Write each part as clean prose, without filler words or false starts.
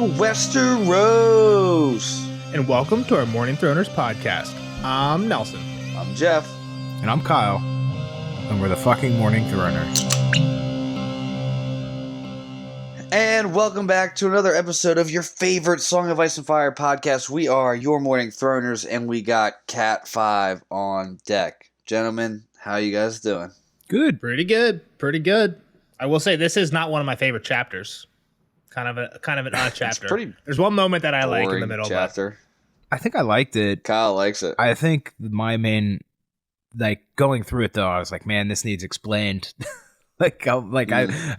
Westeros. And welcome to our Morning Throners podcast. I'm Nelson. I'm Jeff. And I'm Kyle. And we're the fucking Morning Throners. And welcome back to another episode of your favorite Song of Ice and Fire podcast. We are your Morning Throners, and we got Cat 5 on deck. Gentlemen, how you guys doing? Good. Pretty good. I will say this is not one of my favorite chapters. Kind of an odd chapter. There's one moment that I like in the middle chapter. I think I liked it. Kyle likes it. I think my main, going through it though, I was like, man, this needs explained. I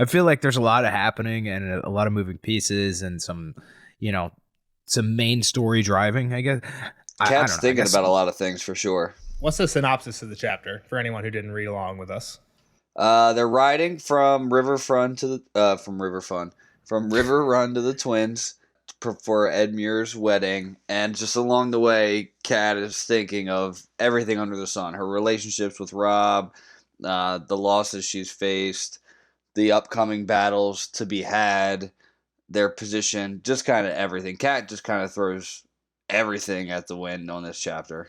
feel like there's a lot of happening and a lot of moving pieces and some main story driving, I guess. Cat's thinking about a lot of things for sure. What's the synopsis of the chapter for anyone who didn't read along with us? They're riding from River Run to the Twins for Edmure's wedding, and just along the way, Cat is thinking of everything under the sun. Her relationships with Robb, the losses she's faced, the upcoming battles to be had, their position, just kind of everything. Cat just kind of throws everything at the wind on this chapter.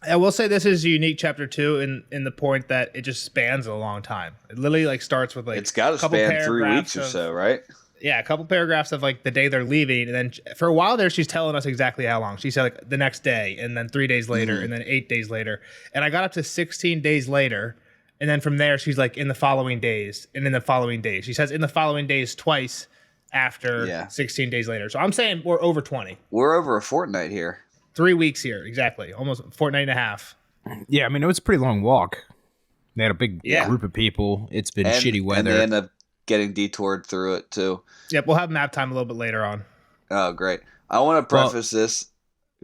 I will say this is a unique chapter too, in the point that it just spans a long time. It literally starts with it's got to span 3 weeks or so, right? Yeah, a couple paragraphs of the day they're leaving, and then for a while there, she's telling us exactly how long. She said the next day, and then 3 days later, and then 8 days later, and I got up to 16 days later, and then from there she's in the following days, and in the following days. She says in the following days twice after 16 days later. So I'm saying we're over 20. We're over a fortnight here. 3 weeks here, exactly, almost a fortnight and a half. Yeah, I mean it was a pretty long walk. They had a big group of people. It's been shitty weather. And they end up getting detoured through it too. Yep, we'll have map time a little bit later on. Oh, great. I want to preface this.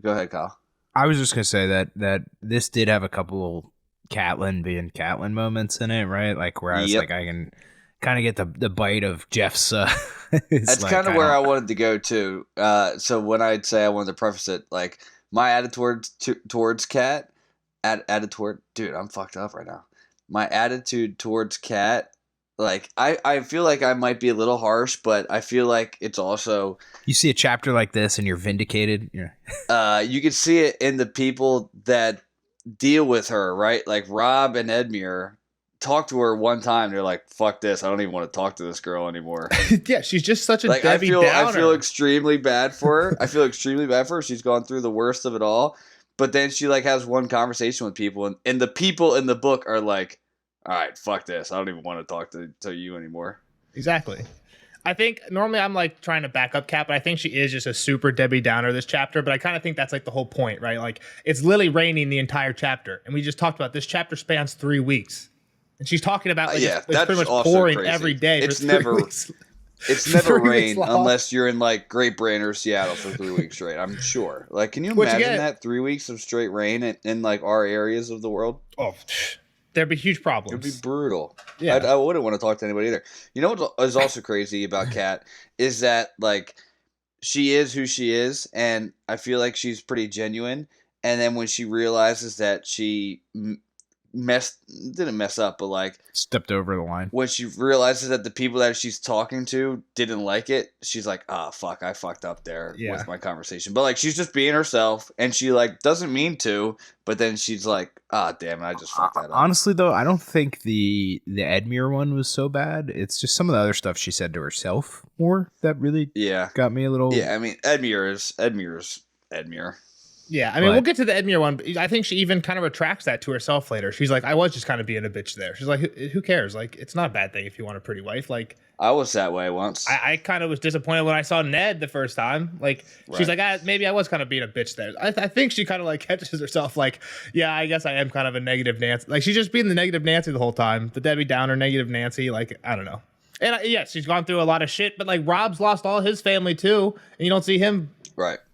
Go ahead, Kyle. I was just going to say that this did have a couple Catelyn being Catelyn moments in it, right? Where I was I can kind of get the bite of Jeff's. That's kind of where I wanted to go to. So when I'd say I wanted to preface it, my attitude towards Cat, dude, I'm fucked up right now. My attitude towards Cat, I feel like I might be a little harsh, but I feel like it's also... You see a chapter like this and you're vindicated? Yeah. You can see it in the people that deal with her, right? Like Robb and Edmure talk to her one time. They're like, fuck this. I don't even want to talk to this girl anymore. Yeah, she's just such a Debbie Downer. I feel extremely bad for her. She's gone through the worst of it all. But then she has one conversation with people, and the people in the book are like, all right, fuck this. I don't even want to talk to you anymore. Exactly. I think normally I'm trying to back up Cat, but I think she is just a super Debbie Downer this chapter. But I kind of think that's the whole point, right? It's literally raining the entire chapter. And we just talked about this chapter spans 3 weeks. And she's talking about it's pretty much pouring crazy. Every day. It's never rain unless you're in Great Britain or Seattle for 3 weeks straight, I'm sure. Can you imagine that 3 weeks of straight rain in our areas of the world? Oh, there'd be huge problems. It'd be brutal. Yeah. I wouldn't want to talk to anybody either. You know what is also crazy about Kat is that she is who she is, and I feel like she's pretty genuine. And then when she realizes that she didn't mess up, but stepped over the line. When she realizes that the people that she's talking to didn't like it, she's like, fuck, I fucked up there with my conversation. But she's just being herself, and she doesn't mean to, but then she's like, damn it, I just fucked that up. Honestly though, I don't think the Edmure one was so bad. It's just some of the other stuff she said to herself more that really got me a little. Yeah, I mean Edmure's Edmure. Yeah, I mean, we'll get to the Edmure one. But I think she even kind of retracts that to herself later. She's like, I was just kind of being a bitch there. She's like, who cares? It's not a bad thing if you want a pretty wife. I was that way once. I kind of was disappointed when I saw Ned the first time. She's like, maybe I was kind of being a bitch there. I think she kind of catches herself yeah, I guess I am kind of a negative Nancy. She's just being the negative Nancy the whole time. The Debbie Downer, negative Nancy. I don't know. And she's gone through a lot of shit, but Robb's lost all his family too. And you don't see him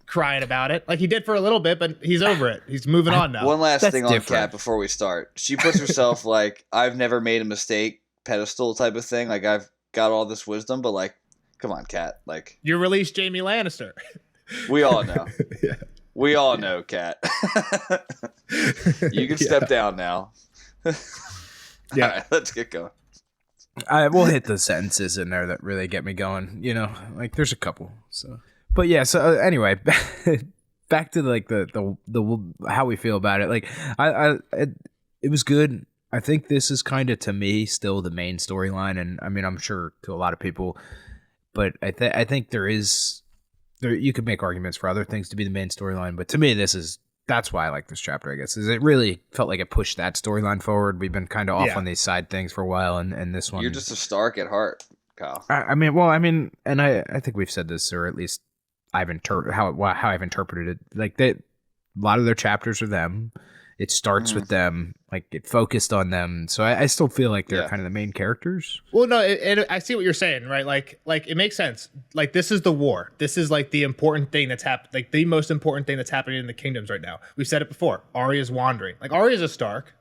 crying about it he did for a little bit, but he's over it. He's moving on now. One last thing on Kat before we start. She puts herself I've never made a mistake pedestal type of thing. I've got all this wisdom, but come on, Kat. You released Jaime Lannister. We all know. Yeah. We all know, Kat. You can step down now. Yeah. All right, let's get going. We'll hit the sentences in there that really get me going. There's a couple. So But yeah, so anyway, back to like the how we feel about it. Like it was good. I think this is kind of, to me, still the main storyline, and I mean, I'm sure to a lot of people, but I think there you could make arguments for other things to be the main storyline, but to me, that's why I like this chapter, I guess, is it really felt like it pushed that storyline forward. We've been kind of off on these side things for a while, and this one, You're just a Stark at heart, Kyle. I mean, and I think we've said this, or at least how I've interpreted it. Like a lot of their chapters are them. It starts with them, like it focused on them. So I still feel like they're kind of the main characters. Well, no, I see what you're saying, right? Like it makes sense. Like this is the war. This is like the important thing that's happened. Like the most important thing that's happening in the kingdoms right now. We've said it before. Arya's wandering. Like Arya's a Stark.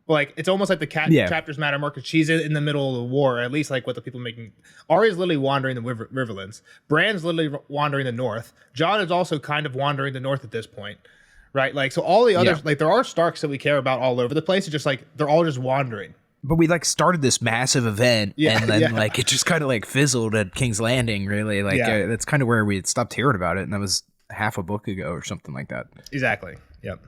But like it's almost like the chapters matter more because she's in the middle of the war, or at least like what the people making. Arya's literally wandering the Riverlands. Bran's literally wandering the north. Jon is also kind of wandering the north at this point. Right, like so all the others, like there are Starks that we care about all over the place. It's just like they're all just wandering. But we like started this massive event, and then like it just kind of like fizzled at King's Landing. Really, like that's kind of where we had stopped hearing about it, and that was half a book ago or something like that. Exactly. Yep.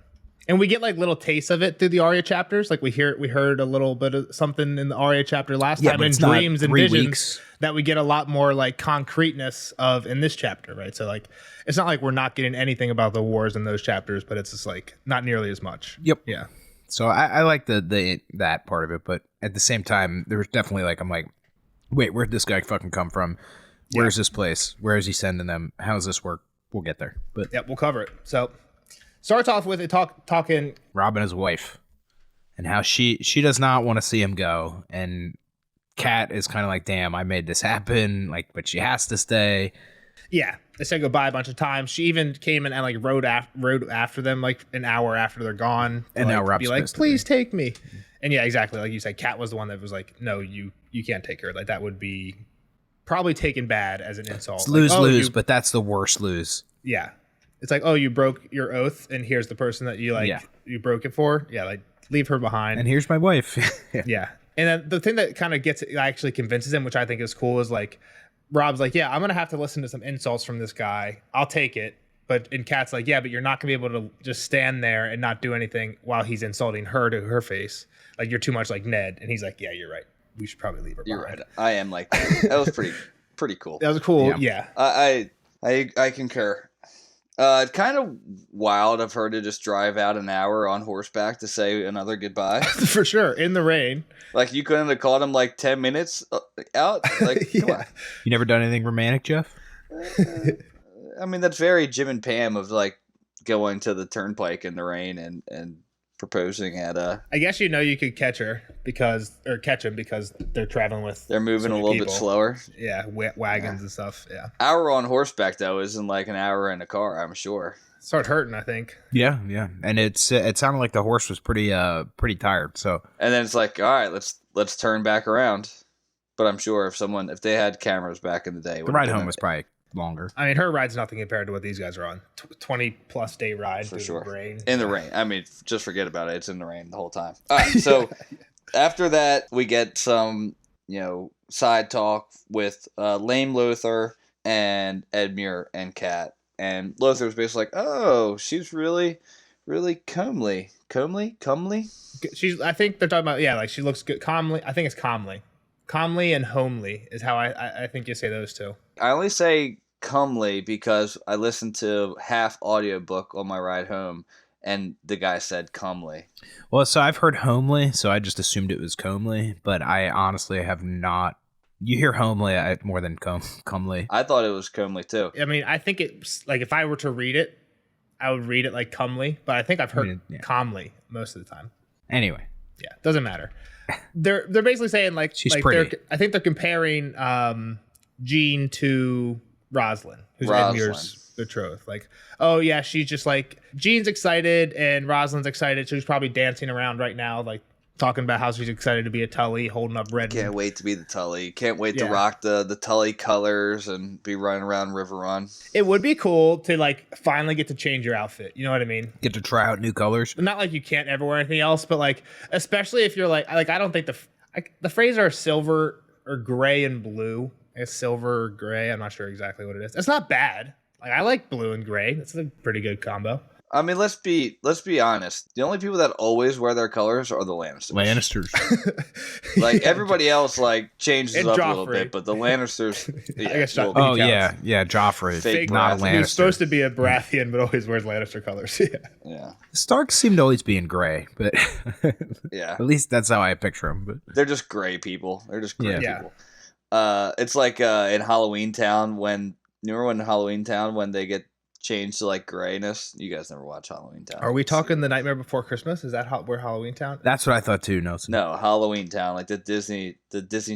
And we get like little tastes of it through the Arya chapters. Like we heard a little bit of something in the Arya chapter last time in dreams and visions that we get a lot more like concreteness of in this chapter, right? So like it's not like we're not getting anything about the wars in those chapters, but it's just like not nearly as much. Yep. Yeah. So I like that part of it, but at the same time, there was definitely like I'm like, wait, where'd this guy fucking come from? Where's this place? Where is he sending them? How does this work? We'll get there. But we'll cover it. So starts off with it talking Rob and his wife, and how she does not want to see him go, and Kat is kind of like, damn, I made this happen, like, but she has to stay. Yeah, they said goodbye a bunch of times. She even came in and like rode after them like an hour after they're gone. And now Rob's be like, please take me. And yeah, exactly like you said, Kat was the one that was like, no, you can't take her. Like that would be probably taken bad as an insult. It's lose, but that's the worst lose. Yeah. It's like, oh, you broke your oath, and here's the person that you you broke it for. Yeah, like leave her behind. And here's my wife. Yeah. And then the thing that kind of actually convinces him, which I think is cool, is like Rob's like, yeah, I'm gonna have to listen to some insults from this guy. I'll take it. And Kat's like, yeah, but you're not gonna be able to just stand there and not do anything while he's insulting her to her face. Like you're too much like Ned. And he's like, yeah, you're right. We should probably leave her behind. You're right. I am like that. That was pretty cool. That was cool. Yeah. I concur. Kind of wild of her to just drive out an hour on horseback to say another goodbye. For sure, in the rain. Like you couldn't have called him like 10 minutes out. Like, come on. You never done anything romantic, Jeff? I mean, that's very Jim and Pam of like going to the turnpike in the rain and proposing at a. I guess you could catch him because they're traveling with. They're moving a little bit slower. Yeah, wagons and stuff. Yeah. Hour on horseback though isn't like an hour in a car. I'm sure. Start hurting, I think. Yeah, and it sounded like the horse was pretty tired. So. And then it's like, all right, let's turn back around. But I'm sure if they had cameras back in the day, the ride home was probably longer. I mean, her ride's nothing compared to what these guys are on. 20+ day ride for sure. The rain. In the rain. I mean, just forget about it. It's in the rain the whole time. All right. So after that, we get some, side talk with Lame Lothar and Edmure and Kat. And Lothar's basically like, oh, she's really, really comely. Comely? I think they're talking about, like she looks good. Calmly. I think it's calmly. Calmly and homely is how I think you say those two. I only say comely because I listened to half audiobook on my ride home and the guy said comely. Well, so I've heard homely, so I just assumed it was comely, but I honestly have not. You hear homely more than comely. I thought it was comely too. I mean, I think it's like if I were to read it, I would read it like comely, but I think I've heard calmly most of the time. Anyway. Yeah, doesn't matter. They're basically saying like she's pretty. I think they're comparing Jean to Rosalind, who's Edmure's betrothed. Like, oh yeah, she's just like Jean's excited and Rosalind's excited, so she's probably dancing around right now, like talking about how she's excited to be a Tully, holding up red. Can't wait to be the Tully. Can't wait to rock the Tully colors and be running around River Run. It would be cool to like finally get to change your outfit. You know what I mean? Get to try out new colors. Not like you can't ever wear anything else, but like especially if you're like I don't think the phrase are silver or gray and blue. I guess silver or gray. I'm not sure exactly what it is. It's not bad. Like I like blue and gray. That's a pretty good combo. I mean, let's be honest. The only people that always wear their colors are the Lannisters. Like everybody else, like changes And up a Joffrey. little bit, but the Lannisters. Yeah, I guess well, Joffrey. Oh counts. yeah, Joffrey, Fake not a Baratheon. He was Lannister. supposed to be a Baratheon, but always wears Lannister colors. Yeah. yeah, Starks seem to always be in gray, but yeah. at least that's how I picture them. But They're just gray people. They're just gray Yeah. people. It's like in Halloween Town when in Halloween Town when they get changed to like grayness. You guys never watch Halloween Town. Are we talking The Nightmare Before Christmas? Is that where Halloween Town? that's what I thought too, Nelson. No, Halloween Town, like the Disney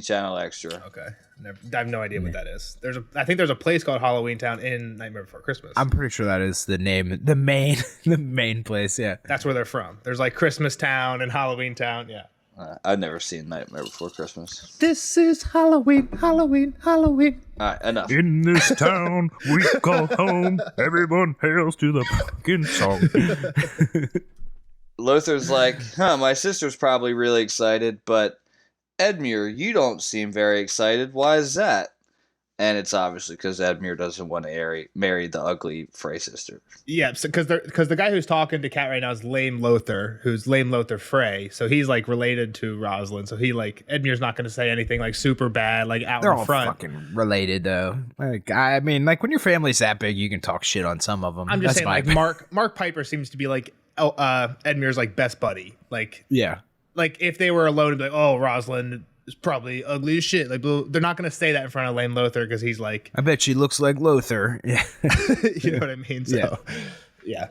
Channel extra. Okay. I have no idea what that is. I think there's a place called Halloween Town in Nightmare Before Christmas. I'm pretty sure that is the name, the main place. Yeah. That's where they're from. There's like Christmas Town and Halloween Town. Yeah. I've never seen Nightmare Before Christmas. This is Halloween, Halloween, Halloween. All right, enough. In this town we call home, everyone hails to the pumpkin song. Lothar's like, my sister's probably really excited, but Edmure, you don't seem very excited. Why is that? And it's obviously because Edmure doesn't want to marry the ugly Frey sister. Yeah, because the guy who's talking to Kat right now is Lame Lothar, who's Lame Lothar Frey. So he's like related to Rosalind. So he like Edmure's not going to say anything like super bad, like out They're in all front. fucking related, though. Like, I mean, like when your family's that big, you can talk shit on some of them. I'm just That's saying, my like Mark Piper seems to be like Edmure's like best buddy. Like yeah. if they were alone, it'd be like, oh, Rosalind is probably ugly as shit. Like they're not going to say that in front of Lame Lothar because he's like, I bet she looks like Lothar. Yeah. you know what I mean? So yeah.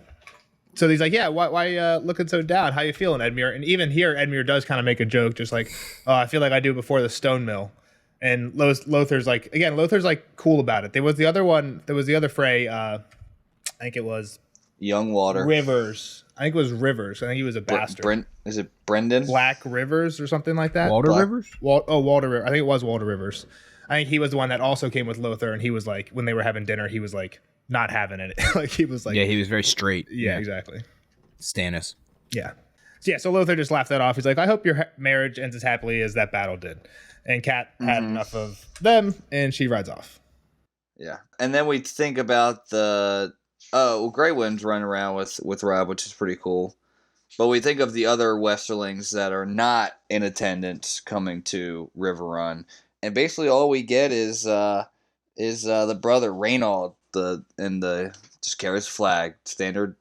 So he's like, yeah, why looking so down? How you feeling, Edmure? And even here, Edmure does kind of make a joke, just like, oh, I feel like I do before the stone mill. And Lothar's like, again, Lothar's like cool about it. There was the other Frey. I think it was Young Water. Rivers. I think it was Rivers. I think he was a bastard. Is it Brendan? Black Rivers or something like that. Walter Rivers? Walter Rivers. I think it was Walter Rivers. I think he was the one that also came with Lothar, and he was like, when they were having dinner, he was like, not having it. Like he was like, Yeah, he was very straight. yeah, exactly. Stannis. Yeah. So Lothar just laughed that off. He's like, I hope your marriage ends as happily as that battle did. And Kat had enough of them, and she rides off. Yeah. And then we think about Grey Wind's running around with Rob, which is pretty cool. But we think of the other Westerlings that are not in attendance coming to River Run. And basically all we get is the brother Reynaud, just carries a flag, standard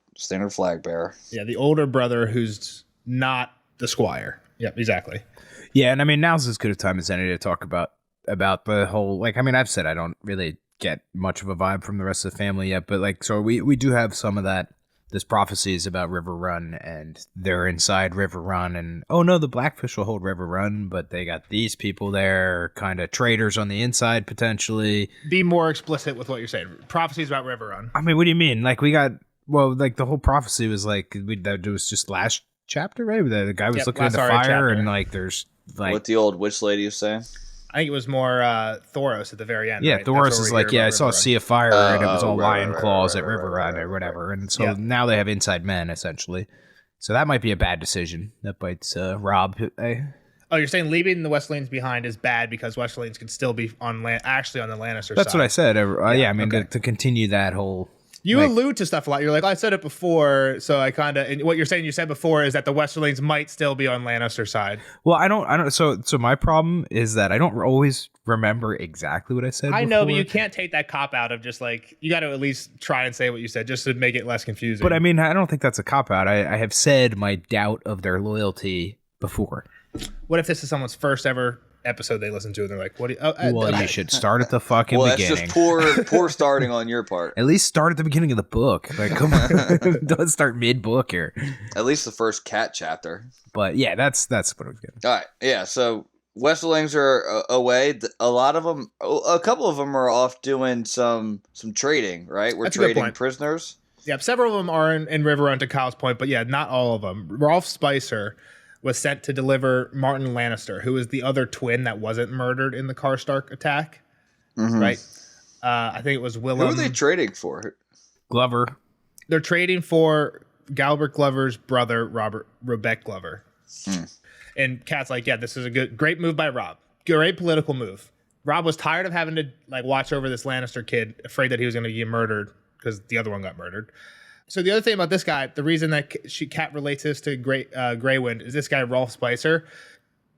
flag bearer. Yeah, the older brother who's not the squire. Yep, exactly. Yeah, and I mean, now's as good a time as any to talk about the whole, like, I mean, I've said I don't really get much of a vibe from the rest of the family yet, but like, so we do have some of that. This prophecy is about River Run, and they're inside River Run, and oh no, the Blackfish will hold River Run, but they got these people there, kind of traitors on the inside potentially. Be more explicit with what you're saying. Prophecies about River Run. I mean, what do you mean? Like like the whole prophecy was like that was just last chapter, right? The guy was looking at the fire, chapter. and like there's like What the old witch lady was saying? I think it was more Thoros at the very end. yeah, right? Thoros That's is where we like, hear yeah, I about saw a River sea of fire, and it was all lion right, claws right, at River right, Run right, or whatever, and so Yeah. now they have inside men essentially. So that might be a bad decision. That bites Rob. Run. Oh, you're saying leaving the Westerlings behind is bad because Westerlings can still be actually on the Lannister side. That's what I said. Yeah, I mean okay. to continue that whole. You like- allude to stuff a lot. You're like, I said it before, so I kind of. What you're saying you said before is that the Westerlings might still be on Lannister side. Well, I don't. So my problem is that I don't always remember exactly what I said. I know, but before. you can't take that cop out of just like you got to at least try and say what you said just to make it less confusing. But I mean, I don't think that's a cop out. I have said my doubt of their loyalty before. What if this is someone's first ever episode they listen to and they're like, "What? Do you, Well, okay. you should start at the fucking Well, that's beginning. just poor starting on your part. At least start at the beginning of the book. Like, come on, don't start mid book here. At least the first cat chapter. But yeah, that's what I was getting. All right, yeah. So Westerlings are away. A lot of them, a couple of them are off doing some trading. Right, we're That's a good trading point. prisoners. Yeah, several of them are in River Run to Kyle's point, but yeah, not all of them. Rolf Spicer was sent to deliver Martin Lannister, who was the other twin that wasn't murdered in the Karstark attack. Right? I think it was Willem. Who are they trading for? Glover. They're trading for Galbert Glover's brother, Rebecca Glover. And Kat's like, yeah, this is a great move by Rob. Great political move. Rob was tired of having to like watch over this Lannister kid, afraid that he was going to get murdered because the other one got murdered. So the other thing about this guy, the reason that Kat relates this to Greywind is this guy, Rolf Spicer.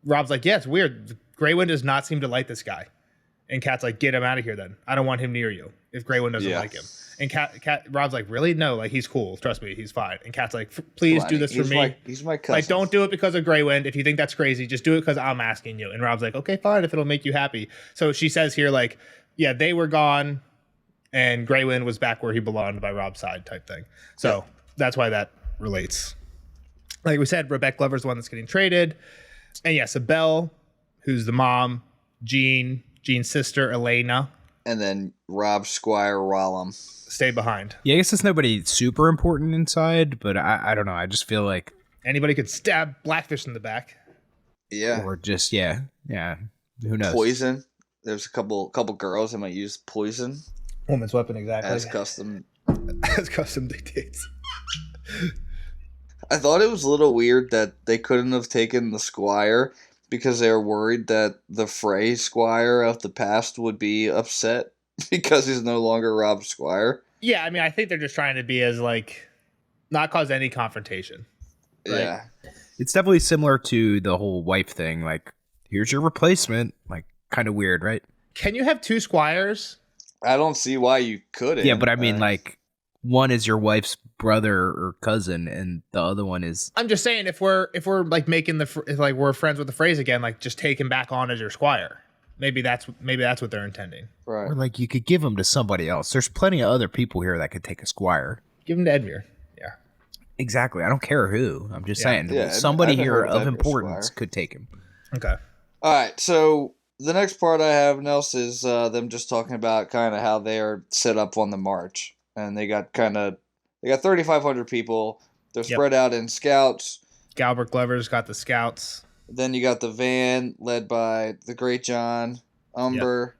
Rob's like, yeah, it's weird. Greywind does not seem to like this guy. And Kat's like, get him out of here then. I don't want him near you if Greywind doesn't like him. And Rob's like, really? No, like, he's cool. Trust me, he's fine. And Kat's like, please do this for me. He's my cousin. Like, don't do it because of Greywind. If you think that's crazy, just do it because I'm asking you. And Rob's like, okay, fine, if it'll make you happy. So she says here, like, yeah, they were gone, and Greywind was back where he belonged by Rob's side type thing. So that's why that relates. Like we said, Rebecca Glover's the one that's getting traded. And yes, Abel, who's the mom, Jean's sister, Elena. And then Rob Squire Rollum. Stay behind. Yeah, I guess it's nobody super important inside, but I don't know. I just feel like anybody could stab Blackfish in the back. Yeah. Or just, yeah. Who knows? Poison. There's a couple girls that might use poison. Woman's weapon, exactly. As custom dictates. I thought it was a little weird that they couldn't have taken the Squire because they were worried that the Frey Squire of the past would be upset because he's no longer Rob Squire. Yeah, I mean, I think they're just trying to be as, like, not cause any confrontation. Right? Yeah. It's definitely similar to the whole wife thing. Like, here's your replacement. Like, kind of weird, right? Can you have two Squires? I don't see why you couldn't. Yeah, but I mean, like, one is your wife's brother or cousin, and the other one is. I'm just saying, if we're like making if like we're friends with the phrase again, like just take him back on as your Squire. Maybe that's what they're intending. Right. Or like you could give him to somebody else. There's plenty of other people here that could take a Squire. Give him to Edmure. Yeah. Exactly. I don't care who. I'm just saying somebody here of importance could take him. Okay. All right. So the next part I have, Nels, is them just talking about kind of how they are set up on the march. And they got 3,500 people. They're spread out in scouts. Galbert Glover's got the scouts. Then you got the van led by the Great John, Umber.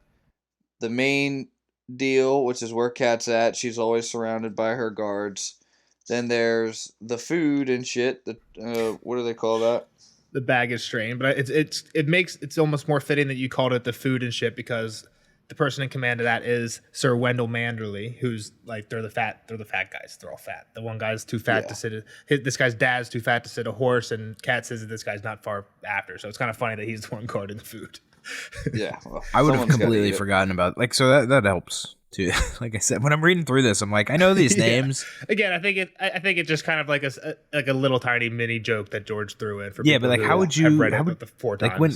The main deal, which is where Kat's at. She's always surrounded by her guards. Then there's the food and shit. What do they call that? The baggage train. But it's almost more fitting that you called it the food and shit because the person in command of that is Sir Wendell Manderley, who's like they're the fat guys. They're all fat. The one guy's too fat to sit. This guy's dad's too fat to sit a horse, and Kat says that this guy's not far after. So it's kind of funny that he's the one guarding the food. Yeah, well, I would have completely forgotten about so that helps too. Like I said, when I'm reading through this, I'm like, I know these names. Again, I think it's just kind of like a little tiny mini joke that George threw in for people but like how would you read it the 4 times. Like when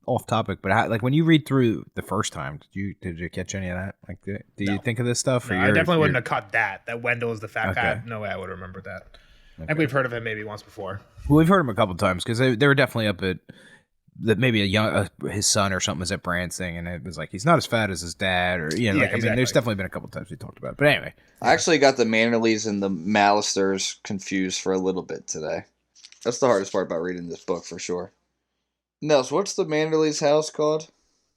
off topic, but like when you read through the first time, did you catch any of that? Like, do you think of this stuff? No, I definitely wouldn't have caught that Wendell is the fat guy. No way I would have remembered that. Okay. And we've heard of him maybe once before. Well, we've heard him a couple times because they were definitely up at that maybe his son or something was at Brand's thing, and it was like he's not as fat as his dad, or I mean, there's definitely been a couple times we talked about it. But anyway, I actually got the Mannerleys and the Mallisters confused for a little bit today. That's the hardest part about reading this book for sure. Nels, what's the Manderley's house called?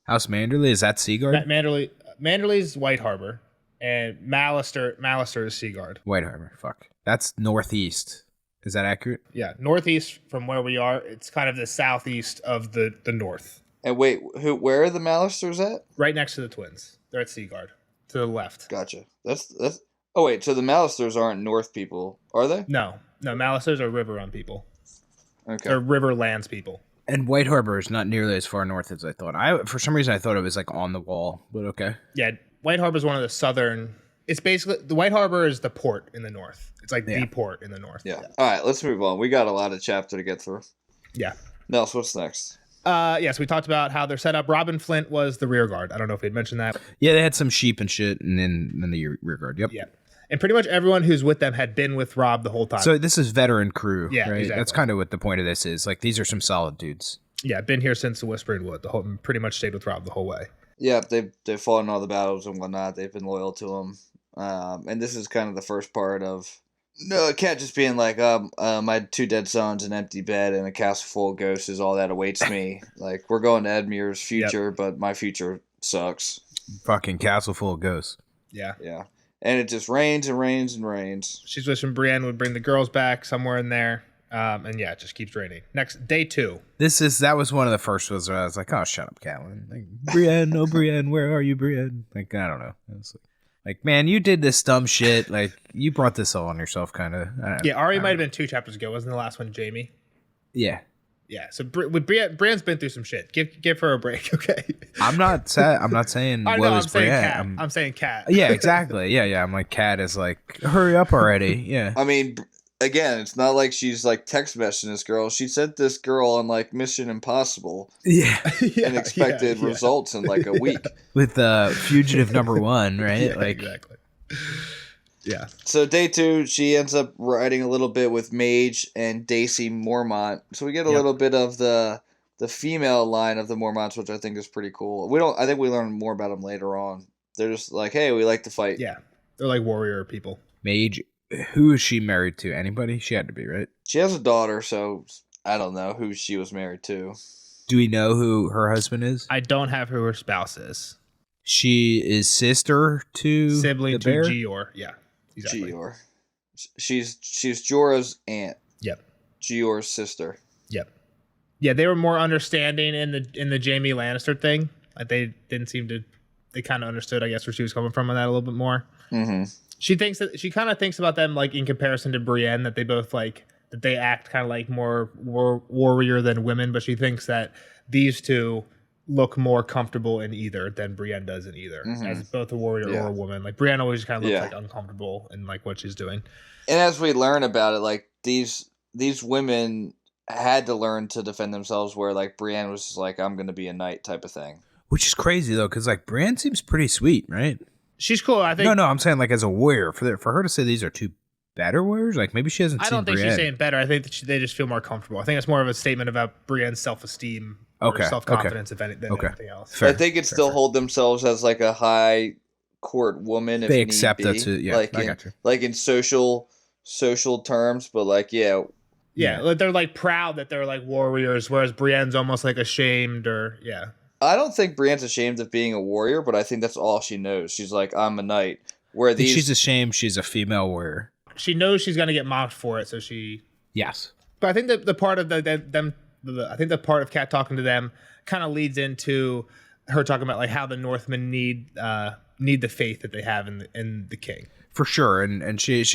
House Manderley, is that Seaguard? Manderley's White Harbor, and Mallister is Seaguard. White Harbor, fuck. That's northeast. Is that accurate? Yeah, northeast from where we are. It's kind of the southeast of the north. And wait, where are the Mallisters at? Right next to the twins. They're at Seaguard, to the left. Gotcha. That's. Oh wait, so the Mallisters aren't north people, are they? No, Mallisters are river run people. Okay. They're river lands people. And White Harbor is not nearly as far north as I thought. For some reason, I thought it was like on the wall, but okay. Yeah, White Harbor is one of the southern. It's basically the White Harbor is the port in the north. It's like the port in the north. Yeah. All right, let's move on. We got a lot of chapter to get through. Yeah. Nels, what's next? Yes, we talked about how they're set up. Robin Flint was the rear guard. I don't know if we'd mentioned that. Yeah, they had some sheep and shit, and then the rear guard. Yep. Yeah. And pretty much everyone who's with them had been with Rob the whole time. So this is veteran crew, yeah, right? Exactly. That's kind of what the point of this is. Like, these are some solid dudes. Yeah, been here since the Whispering Wood. Pretty much stayed with Rob the whole way. Yeah, they've fought in all the battles and whatnot. They've been loyal to him. And this is kind of the first part of... No, it can't just being like, my 2 dead sons, an empty bed, and a castle full of ghosts is all that awaits me. Like, we're going to Edmure's future, but my future sucks. Fucking castle full of ghosts. Yeah. Yeah. And it just rains and rains and rains. She's wishing Brienne would bring the girls back somewhere in there. And yeah, it just keeps raining. Next, day 2. That was one of the first ones where I was like, oh, shut up, Catelyn. Like, Brienne, oh, Brienne, where are you, Brienne? Like, I don't know. Like, man, you did this dumb shit. Like, you brought this all on yourself, kind of. Yeah, Arya might have been 2 chapters ago. Wasn't the last one Jamie? Yeah. Yeah. So Brienne's been through some shit. Give her a break, okay? I'm not saying. I know. I'm saying Brienne. Cat. I'm saying Cat. Yeah, exactly. Yeah. I'm like, Cat is like, hurry up already. Yeah. I mean, again, it's not like she's like text messaging this girl. She sent this girl on like Mission Impossible Yeah. and expected results in like a week. With fugitive number 1, right? Yeah, like, exactly. Yeah. So day 2, she ends up riding a little bit with Mage and Daisy Mormont. So we get a little bit of the female line of the Mormonts, which I think is pretty cool. I think we learn more about them later on. They're just like, hey, we like to fight. Yeah. They're like warrior people. Mage, who is she married to? Anybody? She had to be, right? She has a daughter, so I don't know who she was married to. Do we know who her husband is? I don't have who her spouse is. She is sister to Sibling the to bear? Gior. Yeah. Exactly. Gior. She's Jorah's aunt. Yep. Gior's sister. Yep. Yeah, they were more understanding in the Jaime Lannister thing. Like they didn't seem to. They kind of understood, I guess, where she was coming from on that a little bit more. Mm-hmm. She kind of thinks about them like in comparison to Brienne, that they both like that they act kind of like more warrior than women, but she thinks that these two look more comfortable in either than Brienne does in either, as both a warrior or a woman. Like Brienne always kind of looks like uncomfortable in like what she's doing. And as we learn about it, like these women had to learn to defend themselves, where like Brienne was just like, I'm going to be a knight type of thing. Which is crazy though, because like Brienne seems pretty sweet, right? She's cool. I think. No, I'm saying like as a warrior, for her to say these are two better warriors, like maybe she hasn't. I don't think she's saying better. I think that they just feel more comfortable. I think it's more of a statement about Brienne's self-esteem, or self-confidence, if anything, than anything else. Fair, I think it still hold themselves as like a high court woman if they need accept be. that too. Yeah, like I got you. Like in social terms, but like yeah, like they're like proud that they're like warriors, whereas Brienne's almost like ashamed, or I don't think Brienne's ashamed of being a warrior, but I think that's all she knows. She's like, I'm a knight. Where she's ashamed she's a female warrior. She knows she's gonna get mocked for it, so she. Yes. But I think that the part of I think the part of Kat talking to them kind of leads into her talking about like how the Northmen need the faith that they have in the king. For sure, and she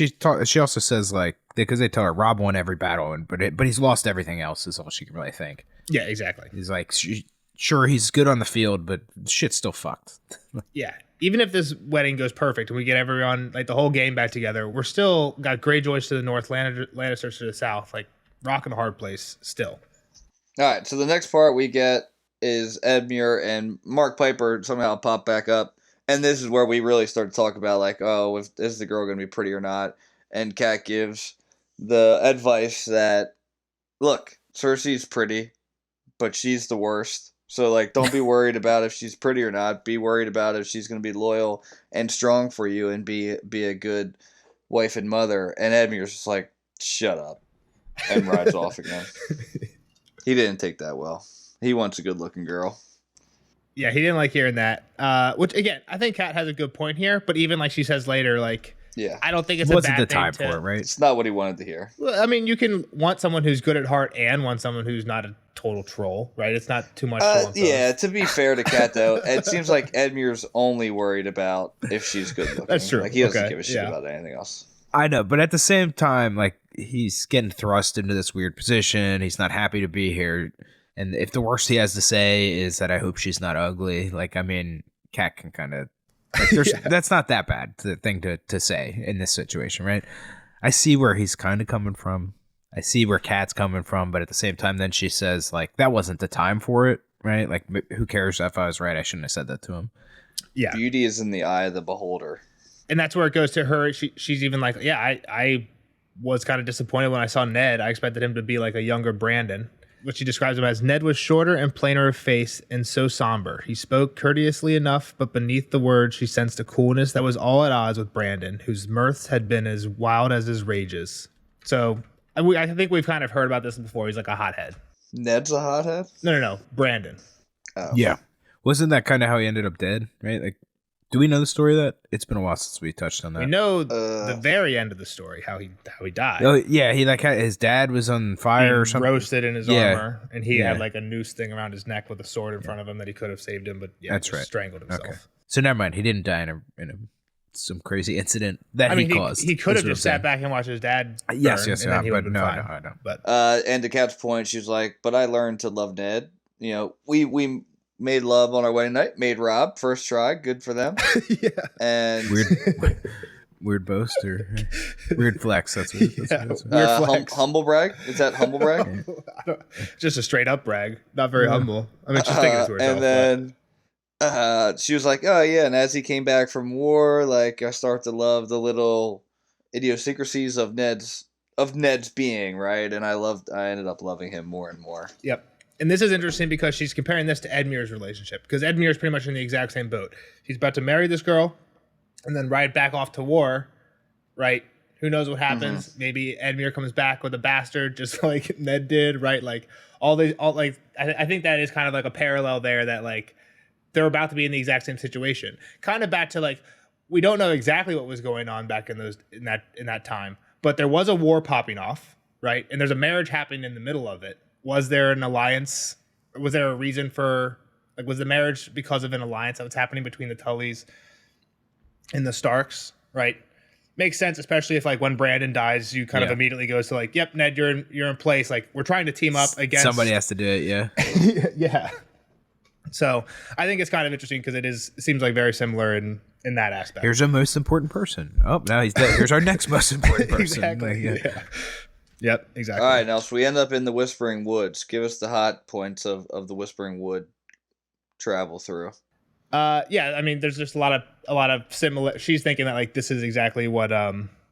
also says like because they tell her Rob won every battle, but he's lost everything else is all she can really think. Yeah, exactly. He's like sure he's good on the field, but shit's still fucked. Yeah, even if this wedding goes perfect and we get everyone like the whole game back together, we're still got Greyjoys to the north, Lannisters to the south, like rock and a hard place still. All right, so the next part we get is Edmure and Mark Piper somehow pop back up. And this is where we really start to talk about, like, oh, is the girl going to be pretty or not? And Kat gives the advice that, look, Cersei's pretty, but she's the worst. So, like, don't be worried about if she's pretty or not. Be worried about if she's going to be loyal and strong for you and be a good wife and mother. And Edmure's just like, shut up. And rides off again. He didn't take that well. He wants a good-looking girl. Yeah, he didn't like hearing that. Which again, I think Kat has a good point here. But even like she says later, like, I don't think it's wasn't a bad the time thing for it, right? It's not what he wanted to hear. Well, I mean, you can want someone who's good at heart and want someone who's not a total troll, right? It's not too much. Yeah, to be fair to Kat, though, it seems like Edmure's only worried about if she's good looking. That's true. Like he doesn't give a shit about anything else. I know, but at the same time, like he's getting thrust into this weird position. He's not happy to be here. And if the worst he has to say is that I hope she's not ugly, like, I mean, Kat can kind of, like, that's not that bad thing to say in this situation, right? I see where he's kind of coming from. I see where Kat's coming from, but at the same time, then she says, like, that wasn't the time for it, right? Like, who cares if I was right? I shouldn't have said that to him. Yeah. Beauty is in the eye of the beholder. And that's where it goes to her. She's even like, yeah, I was kind of disappointed when I saw Ned. I expected him to be like a younger Brandon. What she describes him as, Ned was shorter and plainer of face and so somber. He spoke courteously enough, but beneath the words she sensed a coolness that was all at odds with Brandon, whose mirths had been as wild as his rages. So I think we've kind of heard about this before. He's like a hothead. Ned's a hothead? No. Brandon. Oh. Yeah. Wasn't that kind of how he ended up dead, right? Like, do we know the story of that? It's been a while since we touched on that. We know the very end of the story, how he died. Oh yeah, he like his dad was on fire or something. Roasted in his armor, and he had like a noose thing around his neck with a sword in front of him that he could have saved him, but that's right, strangled himself. Okay. So never mind, he didn't die in a some crazy incident that I mean, he caused. he could That's have what just I'm sat back and watched his dad burn, Yes, and then he would but have been fine. no. But And to Kat's point, she's like, "But I learned to love Ned. You know, we made love on our wedding night. Made Rob first try. Good for them. yeah, And weird boast or weird flex. That's what it is. Weird flex. humble brag. Is that humble brag? Just a straight up brag. Not very humble. I mean, she's thinking it to herself. And then she was like, "Oh yeah." And as he came back from war, like I start to love the little idiosyncrasies of Ned's being, right? And I ended up loving him more and more. Yep. And this is interesting because she's comparing this to Edmure's relationship, because Edmure's pretty much in the exact same boat. He's about to marry this girl and then ride back off to war, right? Who knows what happens? Mm-hmm. Maybe Edmure comes back with a bastard, just like Ned did, right? Like I think that is kind of like a parallel there, that like they're about to be in the exact same situation. Kind of back to like, we don't know exactly what was going on back in that time, but there was a war popping off, right? And there's a marriage happening in the middle of it. Was there an alliance? Was there a reason for, like, was the marriage because of an alliance that was happening between the Tullys and the Starks, right? Makes sense, especially if like when Brandon dies, you kind of immediately goes to like, yep, Ned, you're in place. Like, we're trying to team up against somebody has to do it, yeah. yeah. So I think it's kind of interesting because it seems like very similar in that aspect. Here's our most important person. Oh, now he's dead. Here's our next most important person. Exactly. Like, yeah. Yep, exactly. All right, now so we end up in the Whispering Woods. Give us the hot points of the Whispering Wood travel through. Yeah, I mean, there's just a lot of similar. She's thinking that like this is exactly what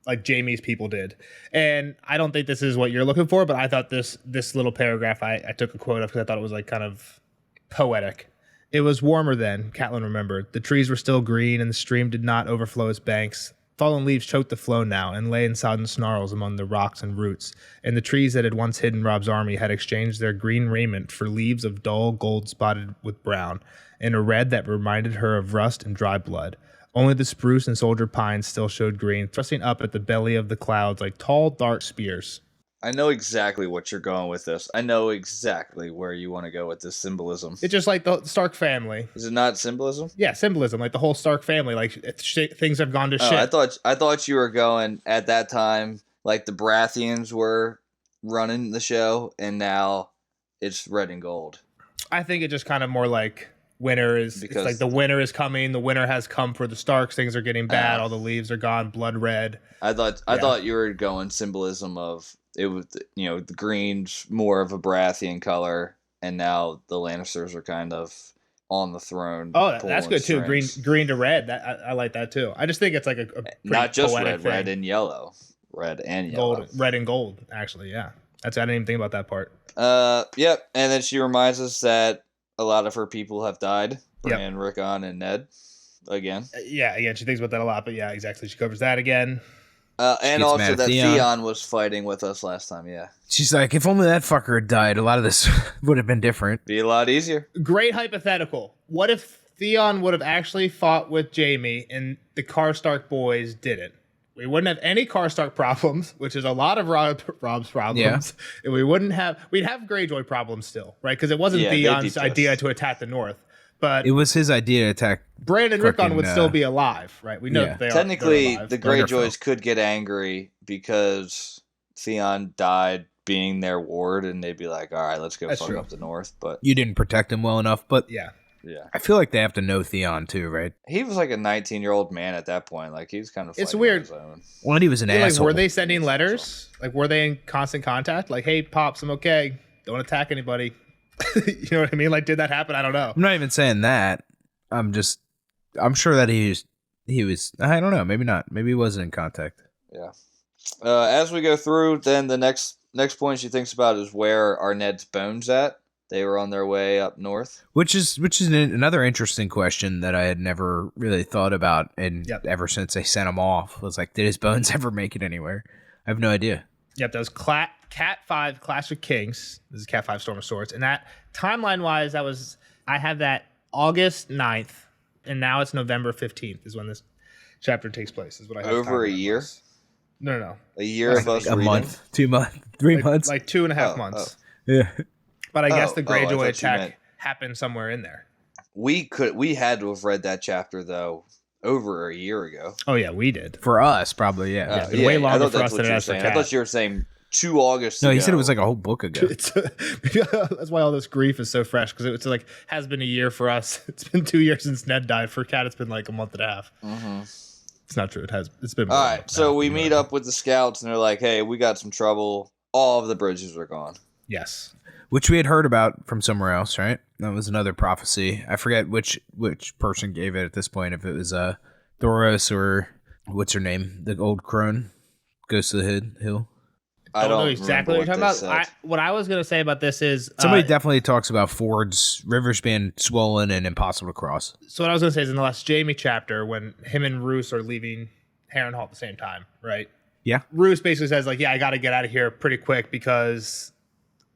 like Jaime's people did, and I don't think this is what you're looking for. But I thought this little paragraph I took a quote of because I thought it was like kind of poetic. It was warmer then, Catelyn remembered. The trees were still green, and the stream did not overflow its banks. Fallen leaves choked the flow now and lay in sodden snarls among the rocks and roots, and the trees that had once hidden Rob's army had exchanged their green raiment for leaves of dull gold spotted with brown, and a red that reminded her of rust and dry blood. Only the spruce and soldier pines still showed green, thrusting up at the belly of the clouds like tall, dark spears. I know exactly what you're going with this. I know exactly where you want to go with this symbolism. It's just like the Stark family. Is it not symbolism? Yeah, symbolism. Like the whole Stark family. Like things have gone to shit. I thought you were going at that time. Like the Baratheons were running the show, and now it's red and gold. I think it just kind of more like winter is. It's like the winter is coming. The winter has come for the Starks. Things are getting bad. All the leaves are gone. Blood red. I thought you were going symbolism of. It was, the green's more of a Baratheon color, and now the Lannisters are kind of on the throne. Oh, that's good too. Green to red. I like that too. I just think it's like a not just red, red and yellow, red and yellow, red and gold. Actually, yeah. I didn't even think about that part. Yep. And then she reminds us that a lot of her people have died. Bran, Rickon, and Ned. Again. Again, she thinks about that a lot, but yeah, exactly. She covers that again. And also that Theon was fighting with us last time, yeah. She's like, if only that fucker had died, a lot of this would have been different. Be a lot easier. Great hypothetical. What if Theon would have actually fought with Jaime and the Karstark boys didn't? We wouldn't have any Karstark problems, which is a lot of Rob's problems. Yeah. And we'd have Greyjoy problems still, right? Because it wasn't Theon's idea to attack the North. But it was his idea to attack. Bran and Rickon would still be alive, right? We know that they are. Technically, the Greyjoys could get angry because Theon died being their ward, and they'd be like, all right, let's go fuck up the North. But you didn't protect him well enough. But yeah. I feel like they have to know Theon too, right? He was like a 19-year-old man at that point. Like, he was kind of it's weird. Well, he was an asshole. Were they sending letters? Like, were they in constant contact? Like, hey, Pops, I'm okay. Don't attack anybody. You know what I mean? Like, did that happen? I don't know. I'm not even saying that. I'm sure that he was, I don't know, maybe not. Maybe he wasn't in contact. Yeah. As we go through, then the next point she thinks about is where are Ned's bones at? They were on their way up north. Which is another interesting question that I had never really thought about, and ever since they sent him off, was like, did his bones ever make it ananywhere? I have no idea. Yep, that was Cat 5 Clash of Kings. This is Cat 5 Storm of Swords. And that, timeline-wise, I have that August 9th, and now it's November 15th is when this chapter takes place. Is what I have. Over a year? No. A year of us reading? A month, 2 months, 3 months? Like 2.5 months. Yeah. But I guess the Greyjoy attack happened somewhere in there. We had to have read that chapter, though, over a year ago. Oh yeah, we did. For us, probably, yeah. Yeah, it's been way longer I thought for that's us what than you it were has for saying. Kat. I thought you were saying 2 August. No, he ago. said it was like a whole book ago. That's why all this grief is so fresh, because it's like has been a year for us. It's been 2 years since Ned died. For Kat, it's been like a month and a half. Mm-hmm. It's not true. It's been. All right, so we meet up with the scouts, and they're like, "Hey, we got some trouble. All of the bridges are gone." Yes. Which we had heard about from somewhere else, right? That was another prophecy. I forget which person gave it at this point, if it was Thoros or what's her name? The old crone. Ghost of the Hill. I don't know exactly what you're talking about. What I was going to say about this is... Somebody definitely talks about fords, rivers being swollen and impossible to cross. So what I was going to say is in the last Jaime chapter, when him and Roose are leaving Harrenhal at the same time, right? Yeah. Roose basically says, like, yeah, I got to get out of here pretty quick because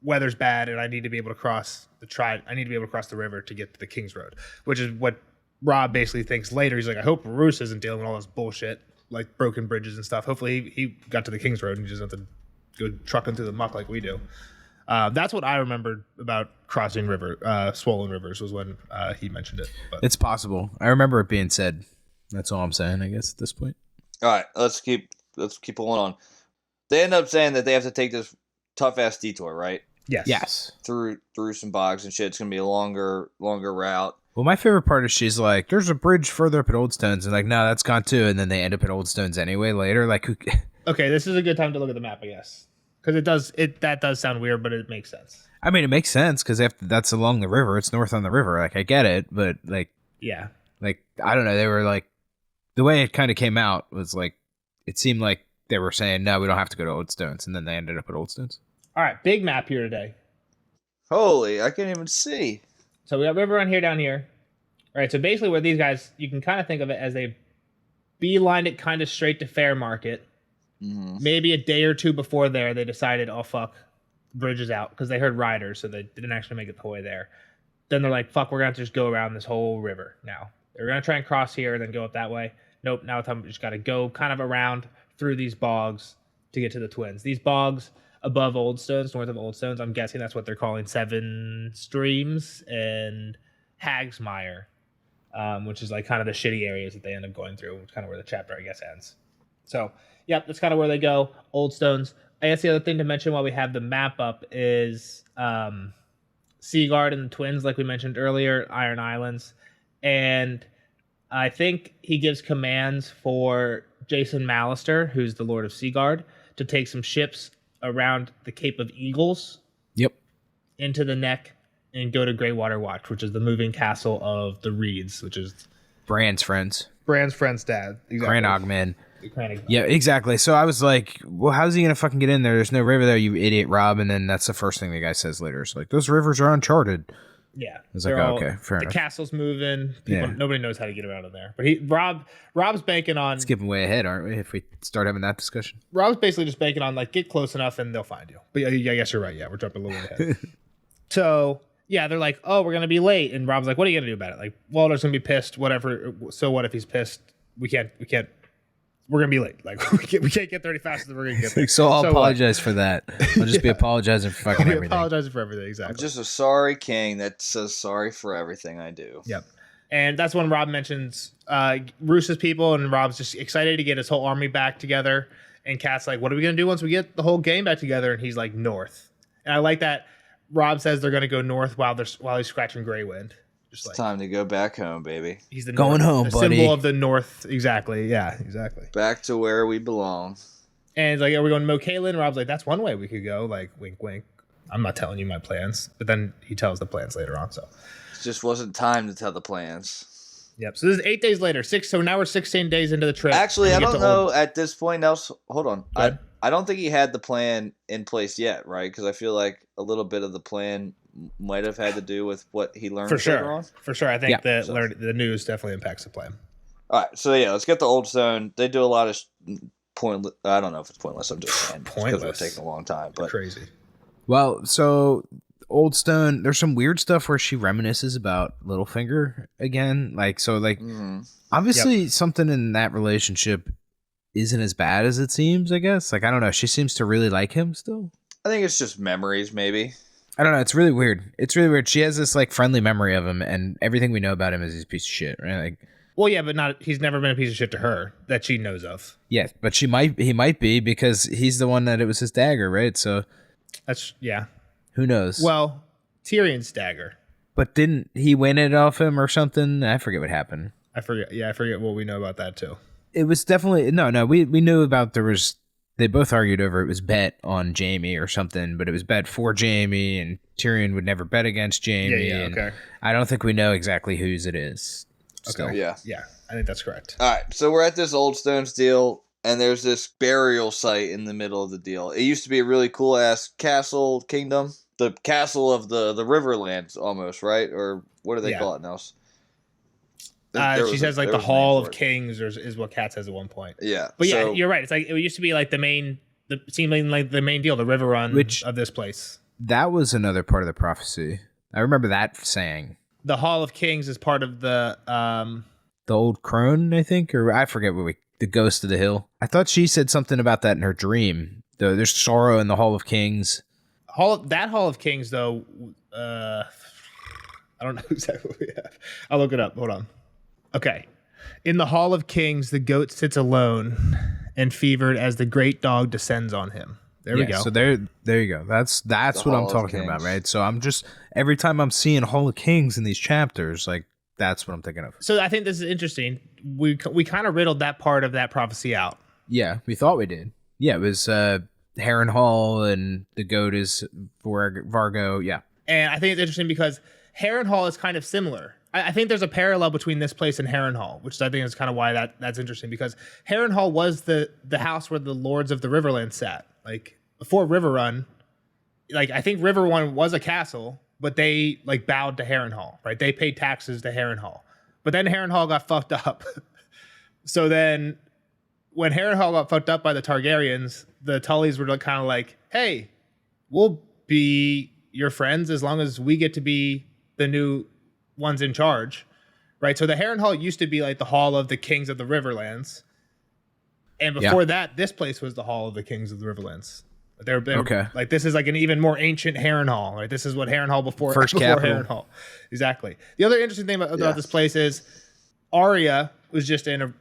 weather's bad and I need to be able to cross the river to get to the King's Road, which is what Robb basically thinks later. He's like, I hope Roose isn't dealing with all this bullshit, like broken bridges and stuff. Hopefully he got to the King's Road and he doesn't have to go trucking through the muck like we do. That's what I remembered about crossing swollen rivers was when he mentioned it. But. It's possible. I remember it being said. That's all I'm saying, I guess, at this point. All right, let's keep pulling on. They end up saying that they have to take this tough ass detour, right? Yes. Through some bogs and shit. It's gonna be a longer route. Well, my favorite part is she's like, "There's a bridge further up at Old Stones," and like, "No, that's gone too." And then they end up at Old Stones anyway later. Like, who? Okay, this is a good time to look at the map, I guess, because that does sound weird, but it makes sense. I mean, it makes sense because that's along the river. It's north on the river. Like, I get it, but like, yeah, like I don't know. They were like, the way it kind of came out was like, it seemed like they were saying, "No, we don't have to go to Old Stones," and then they ended up at Old Stones. All right, big map here today. Holy, I can't even see. So we got river on here, down here. All right, so basically where these guys, you can kind of think of it as they beelined it kind of straight to Fair Market. Mm-hmm. Maybe a day or two before there, they decided, oh, fuck, the bridge is out, because they heard riders, so they didn't actually make it the whole way there. Then they're like, fuck, we're going to just go around this whole river now. They're going to try and cross here and then go up that way. Nope, now it's time we just got to go kind of around through these bogs to get to the Twins. These bogs above Old Stones, north of Old Stones, I'm guessing that's what they're calling Seven Streams and Hagsmire, which is like kind of the shitty areas that they end up going through, which is kind of where the chapter, I guess, ends. So, yep, that's kind of where they go. Old Stones. I guess the other thing to mention while we have the map up is Seaguard and the Twins, like we mentioned earlier, Iron Islands. And I think he gives commands for Jason Mallister, who's the Lord of Seaguard, to take some ships around the Cape of Eagles. Yep. Into the Neck and go to Greywater Watch, which is the moving castle of the Reeds, which is Bran's friends. Bran's friend's dad. Exactly. Cranogman. Cranogman. Yeah, exactly. So I was like, well, how's he going to fucking get in there? There's no river there, you idiot, Rob. And then that's the first thing the guy says later. It's like, those rivers are uncharted. Yeah. I was like, oh, okay, fair enough. The castle's moving. Yeah. Nobody knows how to get around in there. But Rob's banking on... Skipping way ahead, aren't we, if we start having that discussion? Rob's basically just banking on, like, get close enough and they'll find you. But yeah, I guess you're right. Yeah, we're jumping a little bit ahead. So, yeah, they're like, oh, we're going to be late. And Rob's like, what are you going to do about it? Like, Walter's going to be pissed, whatever. So what if he's pissed? We can't. We're going to be late. Like, we can't get there any faster than we're going to get there. So I'll apologize for that. I'll just be apologizing for fucking everything. Apologizing for everything, exactly. I'm just a sorry king that says sorry for everything I do. Yep. And that's when Robb mentions Roose's people, and Robb's just excited to get his whole army back together. And Kat's like, what are we going to do once we get the whole game back together? And he's like, north. And I like that Robb says they're going to go north while he's scratching Greywind. It's like, time to go back home, baby. He's the going home, the buddy. Symbol of the north. Exactly. Yeah, exactly. Back to where we belong. And it's like, are we going to Catelyn? Rob's like, that's one way we could go. Like, wink, wink. I'm not telling you my plans. But then he tells the plans later on. So it just wasn't time to tell the plans. Yep. So this is 8 days later. So now we're 16 days into the trip. Actually, I don't know at this point. Else, hold on. I don't think he had the plan in place yet, right? Because I feel like a little bit of the plan might have had to do with what he learned. For sure. On. For sure. I think the news definitely impacts the plan. All right. So, yeah, let's get the Old Stone. They do a lot of pointless. I don't know if it's pointless. I'm just saying. Pointless. Because it's taking a long time. But crazy. Well, so Old Stone, there's some weird stuff where she reminisces about Littlefinger again. Obviously something in that relationship isn't as bad as it seems, I guess. Like, I don't know. She seems to really like him still. I think it's just memories, maybe. I don't know. It's really weird. She has this like friendly memory of him, and everything we know about him is he's a piece of shit, right? Like, Well, yeah, but not. He's never been a piece of shit to her that she knows of. Yeah, but he might be because he's the one that it was his dagger, right? So That's who knows? Well, Tyrion's dagger. But didn't he win it off him or something? I forget what happened. I forget. Yeah, I forget what we know about that too. It was definitely no. We knew about they both argued over it was bet on Jaime or something, but it was bet for Jaime, and Tyrion would never bet against Jaime. Yeah, okay. I don't think we know exactly whose it is. Okay. Yeah. Yeah, I think that's correct. All right, so we're at this Old Stones deal, and there's this burial site in the middle of the deal. It used to be a really cool ass castle kingdom, the castle of the Riverlands, almost, right? Or what do they call it now? She says like the Hall of Kings, is what Kat says at one point. Yeah, but yeah, you're right. It's like it used to be like seeming like the main deal, the river run of this place. That was another part of the prophecy. I remember that saying. The Hall of Kings is part of the old crone, I think, or I forget the ghost of the hill. I thought she said something about that in her dream. There's sorrow in the Hall of Kings. Hall of Kings, though. I don't know exactly what we have. I'll look it up. Hold on. Okay. In the Hall of Kings, the goat sits alone and fevered as the great dog descends on him. There we go. So there you go. That's what I'm talking about, right? So I'm just every time I'm seeing Hall of Kings in these chapters, like that's what I'm thinking of. So I think this is interesting. We kind of riddled that part of that prophecy out. Yeah, we thought we did. Yeah, it was Harrenhal and the goat is Vargo. Yeah, and I think it's interesting because Harrenhal is kind of similar. I think there's a parallel between this place and Harrenhal, which I think is kind of why that's interesting because Harrenhal was the house where the Lords of the Riverlands sat. Like before River Run, like I think River Run was a castle, but they like bowed to Harrenhal, right? They paid taxes to Harrenhal, but then Harrenhal got fucked up. So then, when Harrenhal got fucked up by the Targaryens, the Tullys were kind of like, "Hey, we'll be your friends as long as we get to be the new ones in charge," right? So the Harrenhal used to be like the Hall of the Kings of the Riverlands. And before that, this place was the Hall of the Kings of the Riverlands. They're okay. Like this is like an even more ancient Harrenhal, right? This is what Harrenhal before Harrenhal. Exactly. The other interesting thing about this place is Arya was just in a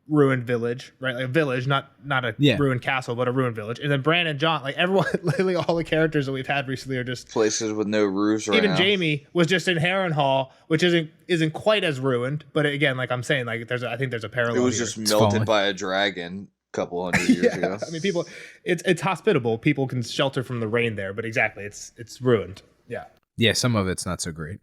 ruined village, right? Like a village, not a ruined castle, but a ruined village. And then Bran and Jon, like everyone, literally all the characters that we've had recently are just places with no roofs. Even Jaime was just in Harrenhal, which isn't quite as ruined, but again, like I'm saying, like I think there's a parallel. It was just melted by a dragon a couple hundred years ago. I mean, people, it's hospitable. People can shelter from the rain there, but exactly, it's ruined. Yeah. Yeah, some of it's not so great.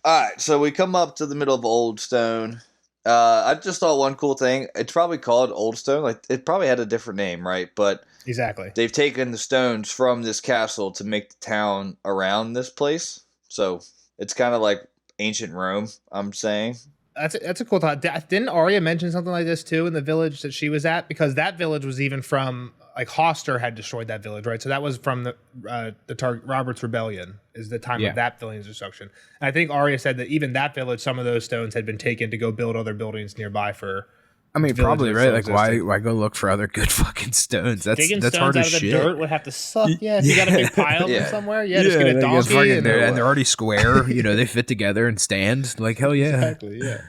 All right, so we come up to the middle of Old Stone. I just thought one cool thing. It's probably called Old Stone. Like it probably had a different name, right? But exactly, they've taken the stones from this castle to make the town around this place. So it's kind of like ancient Rome. I'm saying that's a cool thought. Didn't Arya mention something like this too in the village that she was at? Because that village was even from like Hoster had destroyed that village, right? So that was from the Robert's Rebellion is the time of that villag's destruction. And I think Arya said that even that village, some of those stones had been taken to go build other buildings nearby for. I mean, probably right. Like, why go look for other good fucking stones? That's stones hard as out of shit. the dirt would have to suck. Yeah, if you got a big pile of them somewhere, just get a donkey and they're already square. They fit together and stand. Like hell yeah. Exactly. Yeah.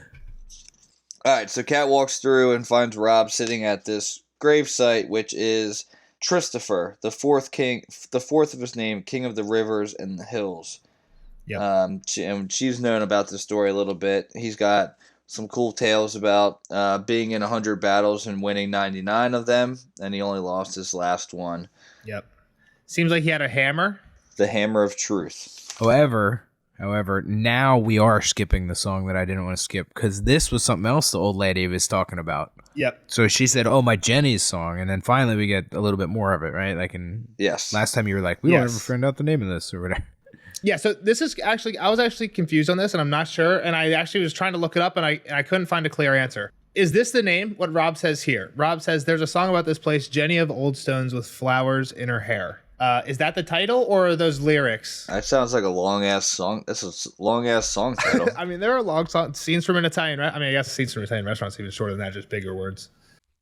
All right, so Kat walks through and finds Robb sitting at this gravesite, which is Christopher, the fourth of his name, King of the Rivers and the Hills. Yeah. She's known about this story a little bit. He's got some cool tales about being in 100 battles and winning 99 of them, and he only lost his last one. Yep. Seems like he had a hammer. The Hammer of Truth. However, now we are skipping the song that I didn't want to skip because this was something else the old lady was talking about. Yep. So she said, "Oh, my Jenny's song," and then finally we get a little bit more of it, right? Like last time you were like, "We don't ever find out the name of this" or whatever. Yeah. So this is I was actually confused on this, and I'm not sure. And I actually was trying to look it up, and I couldn't find a clear answer. Is this the name? What Robb says here? Robb says there's a song about this place, Jenny of Old Stones with flowers in her hair. Is that the title or are those lyrics? That sounds like a long ass song. That's a long ass song title. I mean, there are long songs. Scenes from an Italian. I mean, I guess scenes from an Italian restaurant's even shorter than that, just bigger words.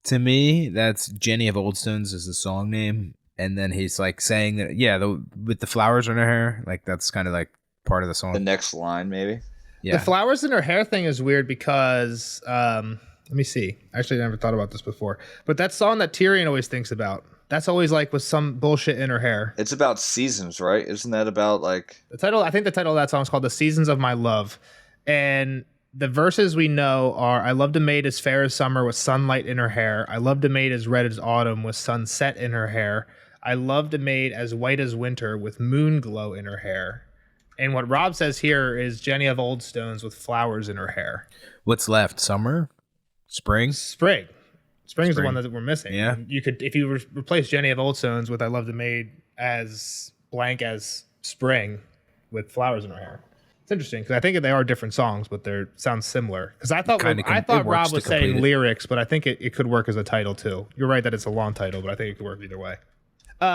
To me, that's Jenny of Old Stones is the song name, and then he's like saying that with the flowers in her hair, like that's kind of like part of the song. The next line, maybe. Yeah. The flowers in her hair thing is weird because let me see. Actually, I never thought about this before. But that song that Tyrion always thinks about, that's always like with some bullshit in her hair. It's about seasons, right? Isn't that about like I think the title of that song is called "The Seasons of My Love," and the verses we know are: "I loved a maid as fair as summer with sunlight in her hair. I loved a maid as red as autumn with sunset in her hair. I loved a maid as white as winter with moon glow in her hair." And what Rob says here is Jenny of Oldstones with flowers in her hair. What's left? Summer? Spring? Spring is the one that we're missing. Yeah. You could, if you replace Jenny of Oldstones with "I loved a maid as blank as spring" with flowers in her hair. It's interesting because I think they are different songs, but they sound similar. Because I thought Rob was saying lyrics, but I think it could work as a title too. You're right that it's a long title, but I think it could work either way.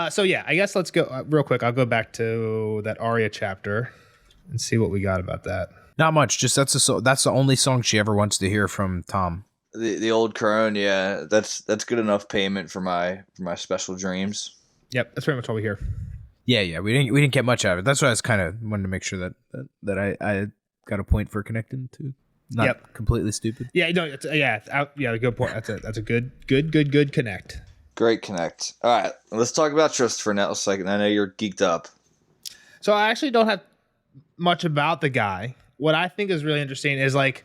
So yeah, I guess let's go real quick. I'll go back to that Arya chapter and see what we got about that. Not much. Just that's the only song she ever wants to hear from Tom. the old crone. Yeah, that's good enough payment for my special dreams. Yep, that's pretty much all we hear. Yeah. We didn't get much out of it. That's why I was kind of wanted to make sure that I got a point for connecting to. Not completely stupid. Yeah, no, good point. That's a good connect. Great connect. All right, let's talk about Trist for now a second. I know you're geeked up. So I actually don't have much about the guy. What I think is really interesting is like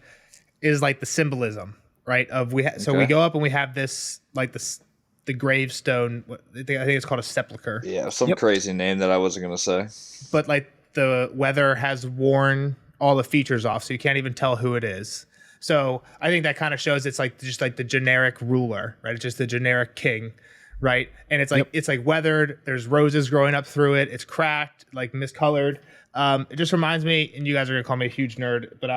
the symbolism, right? Of we go up and we have this like the gravestone. I think it's called a sepulcher. Yeah, some crazy name that I wasn't gonna say. But like the weather has worn all the features off, so you can't even tell who it is. So I think that kind of shows it's like just like the generic ruler, right? It's just the generic king, right? And it's like it's like weathered. There's roses growing up through it. It's cracked, like miscolored. It just reminds me, and you guys are gonna call me a huge nerd, but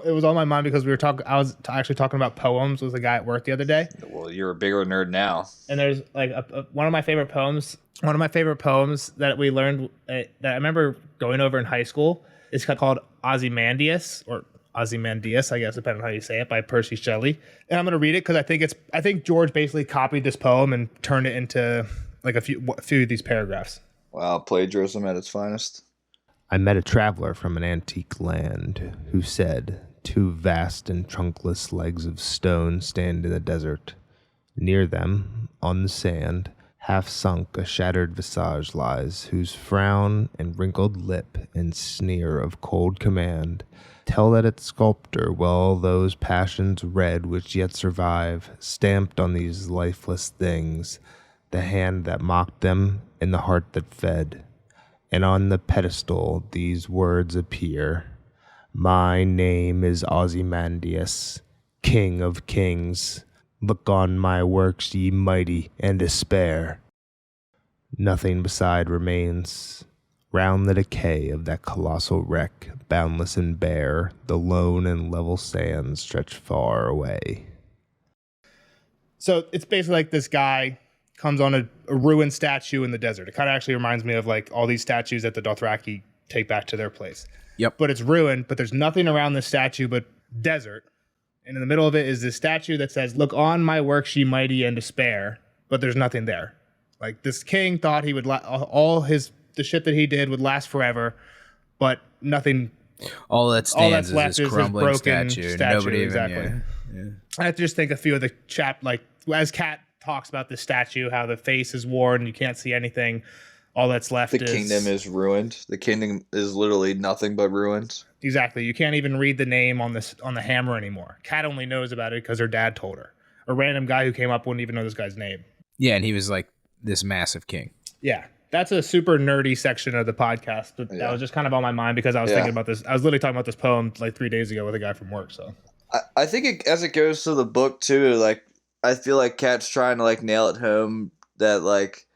it was on my mind because we were talking. I was actually talking about poems with a guy at work the other day. Well, you're a bigger nerd now. And there's like one of my favorite poems. One of my favorite poems that we learned that I remember going over in high school. It's called Ozymandias, or Ozymandias, I guess, depending on how you say it, by Percy Shelley. And I'm gonna read it because I think George basically copied this poem and turned it into like a few of these paragraphs. Wow, plagiarism at its finest. I met a traveler from an antique land who said, "Two vast and trunkless legs of stone stand in the desert. Near them, on the sand, half sunk, a shattered visage lies, whose frown and wrinkled lip and sneer of cold command tell that its sculptor well those passions red which yet survive, stamped on these lifeless things, the hand that mocked them and the heart that fed. And on the pedestal these words appear: My name is Ozymandias, King of Kings. Look on my works, ye mighty, and despair. Nothing beside remains. Round the decay of that colossal wreck, boundless and bare, the lone and level sands stretch far away." So it's basically like this guy comes on a ruined statue in the desert. It kind of actually reminds me of like all these statues that the Dothraki take back to their place. Yep. But it's ruined, but there's nothing around the statue but desert. And in the middle of it is this statue that says, "Look on my works, ye mighty, and despair." But there's nothing there. Like this king thought he would the shit that he did would last forever, but nothing. All that's left is crumbling broken statue. statue. Nobody even. Exactly. Yeah. I have to just think a few of the like as Kat talks about the statue, how the face is worn, you can't see anything. All that's left The kingdom is ruined. The kingdom is literally nothing but ruins. Exactly. You can't even read the name on the hammer anymore. Kat only knows about it because her dad told her. A random guy who came up wouldn't even know this guy's name. Yeah, and he was like this massive king. Yeah. That's a super nerdy section of the podcast, but that was just kind of on my mind because I was thinking about this. I was literally talking about this poem like 3 days ago with a guy from work. So I think as it goes to the book too, like I feel like Kat's trying to like nail it home that like,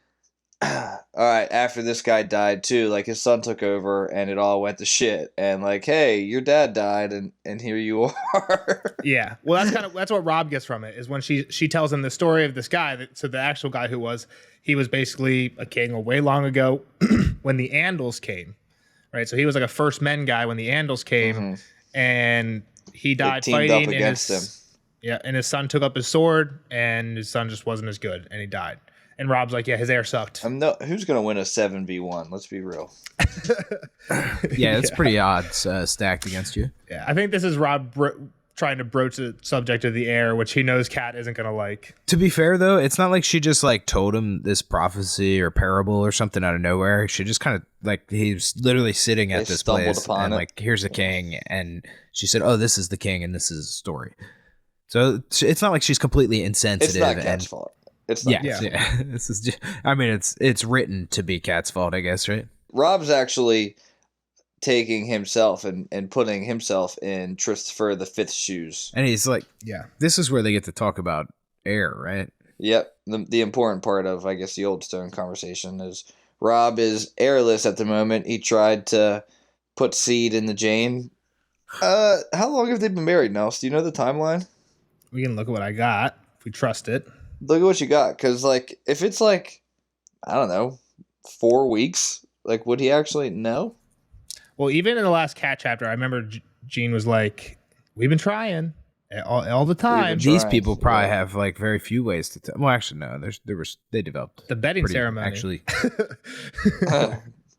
all right, after this guy died too, like his son took over and it all went to shit. And like, hey, your dad died and here you are. Yeah. Well, that's what Rob gets from it is when she tells him the story of this guy. So the actual guy he was basically a king a way long ago when the Andals came, right? So he was like a First Men guy when the Andals came and he died fighting up against him. Yeah. And his son took up his sword and his son just wasn't as good and he died. And Rob's like, yeah, his heir sucked. Who's gonna win a 7v1? Let's be real. Yeah, it's pretty odds stacked against you. Yeah, I think this is Rob trying to broach the subject of the heir, which he knows Kat isn't gonna like. To be fair, though, it's not like she just like told him this prophecy or parable or something out of nowhere. She just kind of like he's literally sitting at this place and like, here's a king, and she said, "Oh, this is the king, and this is a story." So it's not like she's completely insensitive. It's not Kat's fault. It's not. Yeah. This is just, I mean, it's written to be Kat's fault, I guess, right? Rob's actually taking himself and putting himself in Christopher the Fifth's shoes. And he's like, yeah, this is where they get to talk about heir, right? Yep. The important part of, I guess, the Old Stone conversation is Rob is heirless at the moment. He tried to put seed in the Jane. How long have they been married, Nels? Do you know the timeline? We can look at what I got if we trust it. Look at what you got, because like if it's like, I don't know, 4 weeks, like would he actually know? Well, even in the last Cat chapter, I remember Gene was like, "We've been trying all the time." These people probably have like very few ways to tell. Well, actually, no. They developed the betting ceremony. Actually,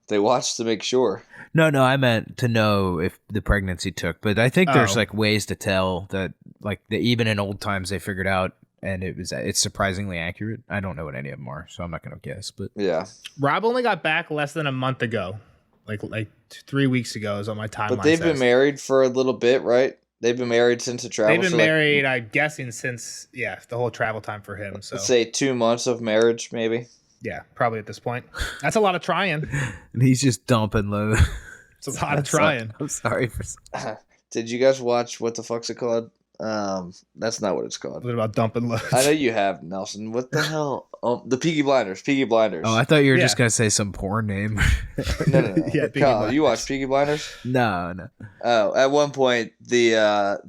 they watched to make sure. No, I meant to know if the pregnancy took. But I think there's like ways to tell that, like even in old times they figured out, and it's surprisingly accurate. I don't know what any of them are, so I'm not going to guess. But yeah, Rob only got back less than a month ago. Like 3 weeks ago is what my timeline. But they've been married for a little bit, right? They've been married since the travel. They've been married, I'm guessing, since the whole travel time for him. So let's say 2 months of marriage, maybe. Yeah, probably at this point. That's a lot of trying. And he's just dumping low. It's a lot of trying. I'm sorry for. Did you guys watch what the fuck's it called? That's not what it's called. What about dumping loads? I know you have, Nelson. What the hell? Oh, the Peaky Blinders. Peaky Blinders. Oh, I thought you were just gonna say some porn name. No. Yeah, Kyle, you watch Peaky Blinders? No. Oh, at one point the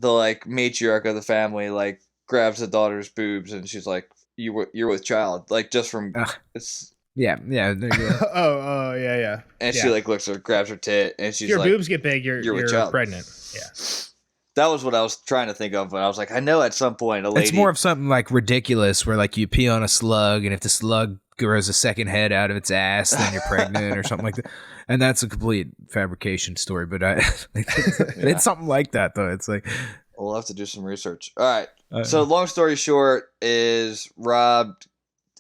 like matriarch of the family like grabs the daughter's boobs and she's like, "You're with child," like just from it's. Yeah. There you go. oh, yeah. And she like looks her, grabs her tit, and she's your like, boobs get big, you're with child. pregnant. Yeah. That was what I was trying to think of, but I was like, I know at some point a lady. It's more of something like ridiculous, where like you pee on a slug, and if the slug grows a second head out of its ass, then you're pregnant or something like that. And that's a complete fabrication story, but it's something like that though. It's like we'll have to do some research. All right. So long story short is Rob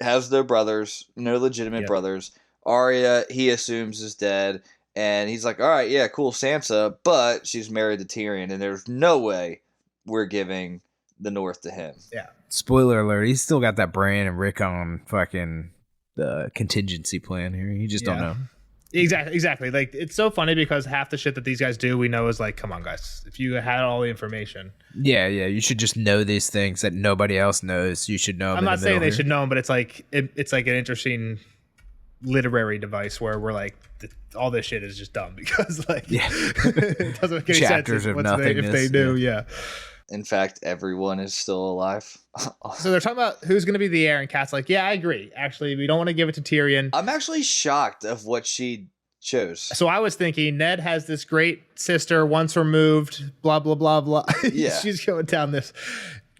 has no brothers, no legitimate brothers. Arya, he assumes, is dead. And he's like, all right, yeah, cool, Sansa, but she's married to Tyrion, and there's no way we're giving the North to him. Yeah. Spoiler alert, he's still got that Bran and Rick on fucking the contingency plan here. You just don't know. Exactly. Like, it's so funny because half the shit that these guys do, we know is like, come on, guys. If you had all the information. Yeah. You should just know these things that nobody else knows. You should know them. I'm not saying they should know them, but it's like it's like an interesting literary device where we're like, all this shit is just dumb because like it doesn't make any chapters sense of nothingness. if they knew. Yeah. In fact, everyone is still alive. So they're talking about who's going to be the heir, and Kat's like, yeah, I agree. Actually, we don't want to give it to Tyrion. I'm actually shocked of what she chose. So I was thinking Ned has this great sister once removed, blah, blah, blah, blah. Yeah. She's going down this.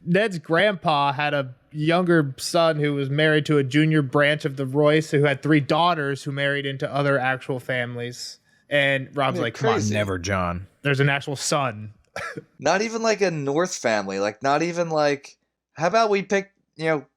Ned's grandpa had a younger son who was married to a junior branch of the Royce who had 3 daughters who married into other actual families. And Rob's like, come on. Never John. There's an actual son. Not even like a North family. Like, not even like, how about we pick,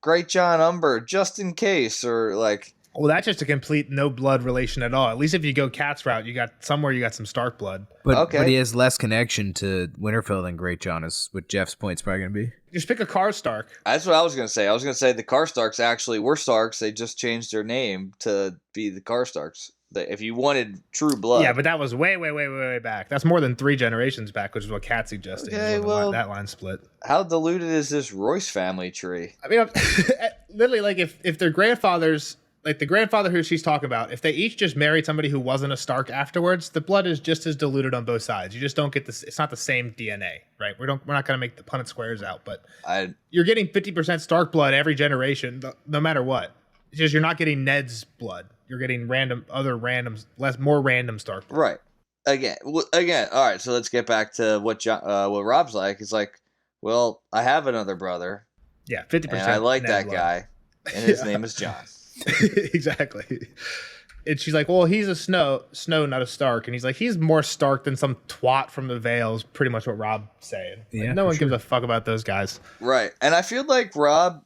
Great John Umber just in case, or like. Well, that's just a complete no blood relation at all. At least if you go Cat's route, you got some Stark blood. But he has less connection to Winterfell than Great John is. What Jeff's point's probably gonna be. Just pick a Karstark. That's what I was gonna say. I was gonna say the Karstarks actually were Starks. They just changed their name to be the Karstarks. If you wanted true blood. Yeah, but that was way back. That's more than 3 generations back, which is what Cat suggested. Okay, well, that line split. How diluted is this Royce family tree? I mean, literally, like if their grandfathers, like the grandfather who she's talking about, if they each just married somebody who wasn't a Stark afterwards, the blood is just as diluted on both sides. You just don't get this. It's not the same DNA, right? We're not going to make the Punnett squares out, but you're getting 50% Stark blood every generation, no matter what. It's just you're not getting Ned's blood. You're getting more random Stark blood. Right. Again. All right. So let's get back to what Rob's like. He's like, well, I have another brother. Yeah, 50%. And I like Ned that blood. guy, and his name is John. Exactly. And she's like, well, he's a Snow, not a Stark. And he's like, he's more Stark than some twat from the Vales. Pretty much what Rob's saying. Like, Yeah, no for one sure. gives a fuck about those guys. Right. And I feel like Rob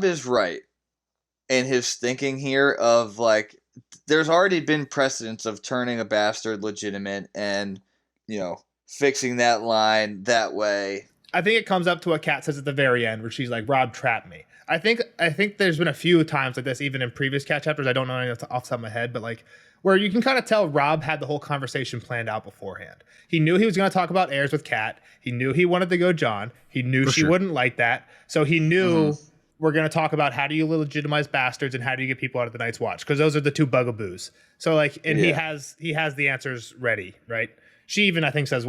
is right in his thinking here of like there's already been precedents of turning a bastard legitimate and, fixing that line that way. I think it comes up to what Kat says at the very end, where she's like, Rob trapped me. I think there's been a few times like this, even in previous Kat chapters. I don't know any off the top of my head, but like where you can kind of tell Rob had the whole conversation planned out beforehand. He knew he was going to talk about heirs with Kat. He knew he wanted to go John. He knew she wouldn't like that. So he knew we're going to talk about how do you legitimize bastards and how do you get people out of the Night's Watch, because those are the two bugaboos. So like, and he has the answers ready, right? She even, I think, says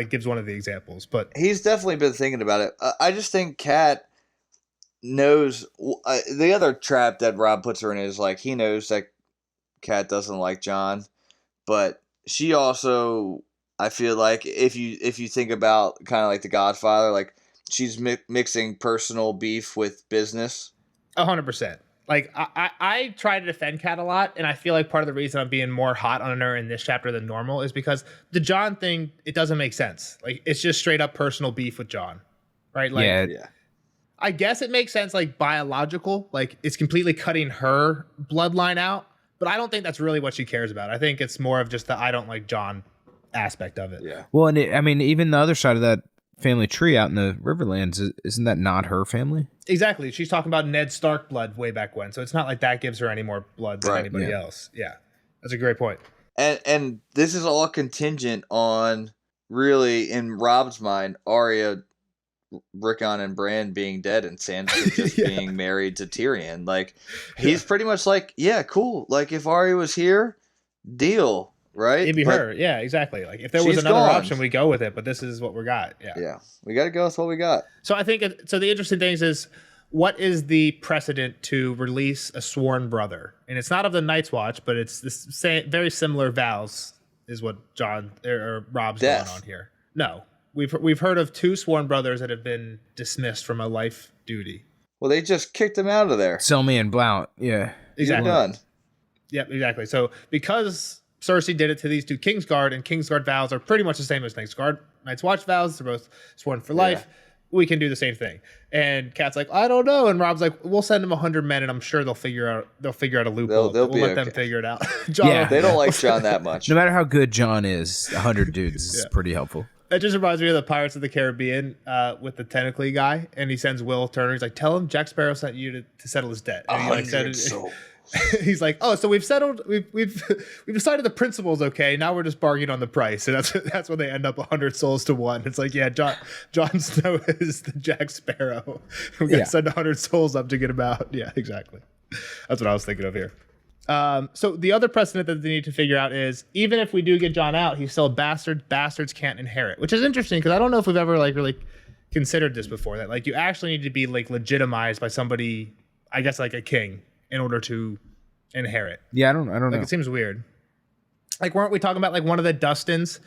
gives one of the examples, but He's definitely been thinking about it. I just think Kat knows the other trap that Rob puts her in is like he knows that Kat doesn't like John, but she also, I feel like if you think about kind of like The Godfather, like she's mixing personal beef with business. 100%. Like I try to defend Kat a lot, and I feel like part of the reason I'm being more hot on her in this chapter than normal is because the John thing, it doesn't make sense. Like it's just straight up personal beef with John, right? Like, Yeah. I guess it makes sense, like biological, like it's completely cutting her bloodline out, but I don't think that's really what she cares about. I think it's more of just the I don't like John aspect of it. Yeah. Well, and even the other side of that family tree out in the Riverlands, isn't that not her family? Exactly. She's talking about Ned Stark blood way back when, so it's not like that gives her any more blood than anybody else. Yeah, that's a great point. And this is all contingent on really, in Rob's mind, Arya, Rickon, and Bran being dead and Sansa just being married to Tyrion. Like, he's pretty much like, yeah, cool. Like, if Arya was here, deal, right? It'd be But her. Yeah, exactly. Like, if there was she's another gone. option, we go with it, but this is what we got. Yeah. Yeah, we got to go with what we got. So I think, so the interesting thing is, what is the precedent to release a sworn brother? And it's not of the Night's Watch, but it's this very similar vows is what John or Rob's Death. going on here. No. We've heard of two sworn brothers that have been dismissed from a life duty. Well, they just kicked him out of there. Selmy and Blount. Yeah. Exactly. You're done. Yep, exactly. So because Cersei did it to these two Kingsguard, and Kingsguard vows are pretty much the same as Night's Watch vows. They're both sworn for life. We can do the same thing. And Kat's like, I don't know. And Rob's like, we'll send them 100 men, and I'm sure they'll figure out a loophole. They'll we'll be let them okay. figure it out. John, Yeah. They don't like John that much. No matter how good John is, 100 dudes is pretty helpful. That just reminds me of the Pirates of the Caribbean with the tentacly guy, and he sends Will Turner. He's like, "Tell him Jack Sparrow sent you to settle his debt." And he like said, 100 souls. he's like, "Oh, so we've settled. We've decided the principle's okay. Now we're just bargaining on the price." And that's when they end up 100 souls to one. It's like, yeah, Jon Snow is the Jack Sparrow. We're gonna send 100 souls up to get him out. Yeah, exactly. That's what I was thinking of here. So the other precedent that they need to figure out is, even if we do get John out, he's still a bastard. Bastards can't inherit, which is interesting because I don't know if we've ever like really considered this before, that like you actually need to be like legitimized by somebody, I guess like a king, in order to inherit. Yeah, I don't know. Like, it seems weird. Like, weren't we talking about like one of the Dustins?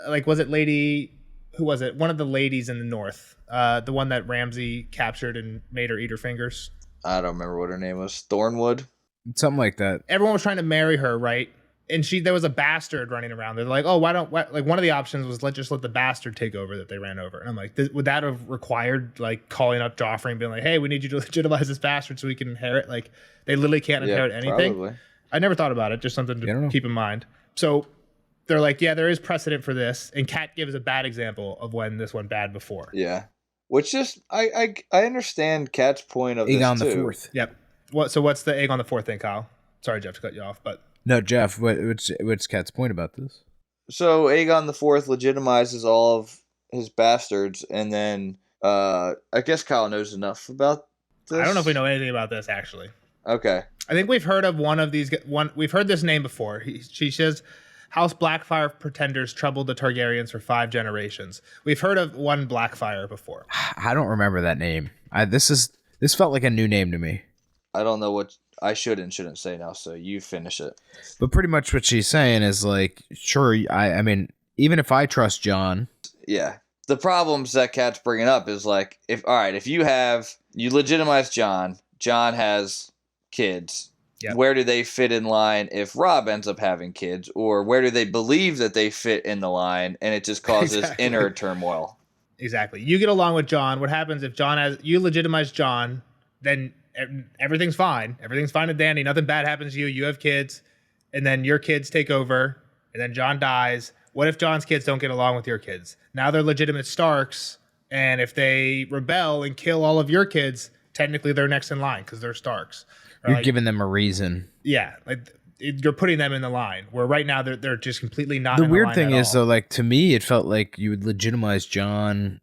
Like was it who was it? One of the ladies in the north, the one that Ramsay captured and made her eat her fingers. I don't remember what her name was. Thornwood? Something like that. Everyone was trying to marry her, right? And there was a bastard running around. They're like, oh, why like one of the options was just let the bastard take over that they ran over. And I'm like, would that have required like calling up Joffrey and being like, hey, we need you to legitimize this bastard so we can inherit? Like, they literally can't inherit anything. Probably. I never thought about it. Just something to keep in mind. So they're like, yeah, there is precedent for this. And Kat gives a bad example of when this went bad before. Yeah. Which just, I understand Kat's point of Aegon this the too. Fourth. Yep. So what's the egg on the fourth thing, Kyle? Sorry, Jeff, to cut you off, but No, Jeff. What's Kat's point about this? So Aegon the Fourth legitimizes all of his bastards, and then I guess Kyle knows enough about this. I don't know if we know anything about this actually. Okay. I think we've heard of one of these. We've heard this name before. She says, House Blackfire pretenders troubled the Targaryens for 5 generations. We've heard of one Blackfire before. I don't remember that name. This felt like a new name to me. I don't know what I should and shouldn't say now, so you finish it. But pretty much what she's saying is like, sure, I mean, even if I trust John, Yeah. The problems that Kat's bringing up is like, if you legitimize John has kids, Yep. Where do they fit in line if Rob ends up having kids, or where do they believe that they fit in the line, and it just causes Exactly. inner turmoil? Exactly. You get along with John. What happens if you legitimize John, then everything's fine. Everything's fine with Danny. Nothing bad happens to you. You have kids, and then your kids take over, and then John dies. What if John's kids don't get along with your kids? Now they're legitimate Starks, and if they rebel and kill all of your kids, technically they're next in line because they're Starks. Or You're giving them a reason. Yeah, you're putting them in the line. Where right now they're just completely not. The in weird line thing at is all. though, like to me, it felt like you would legitimize John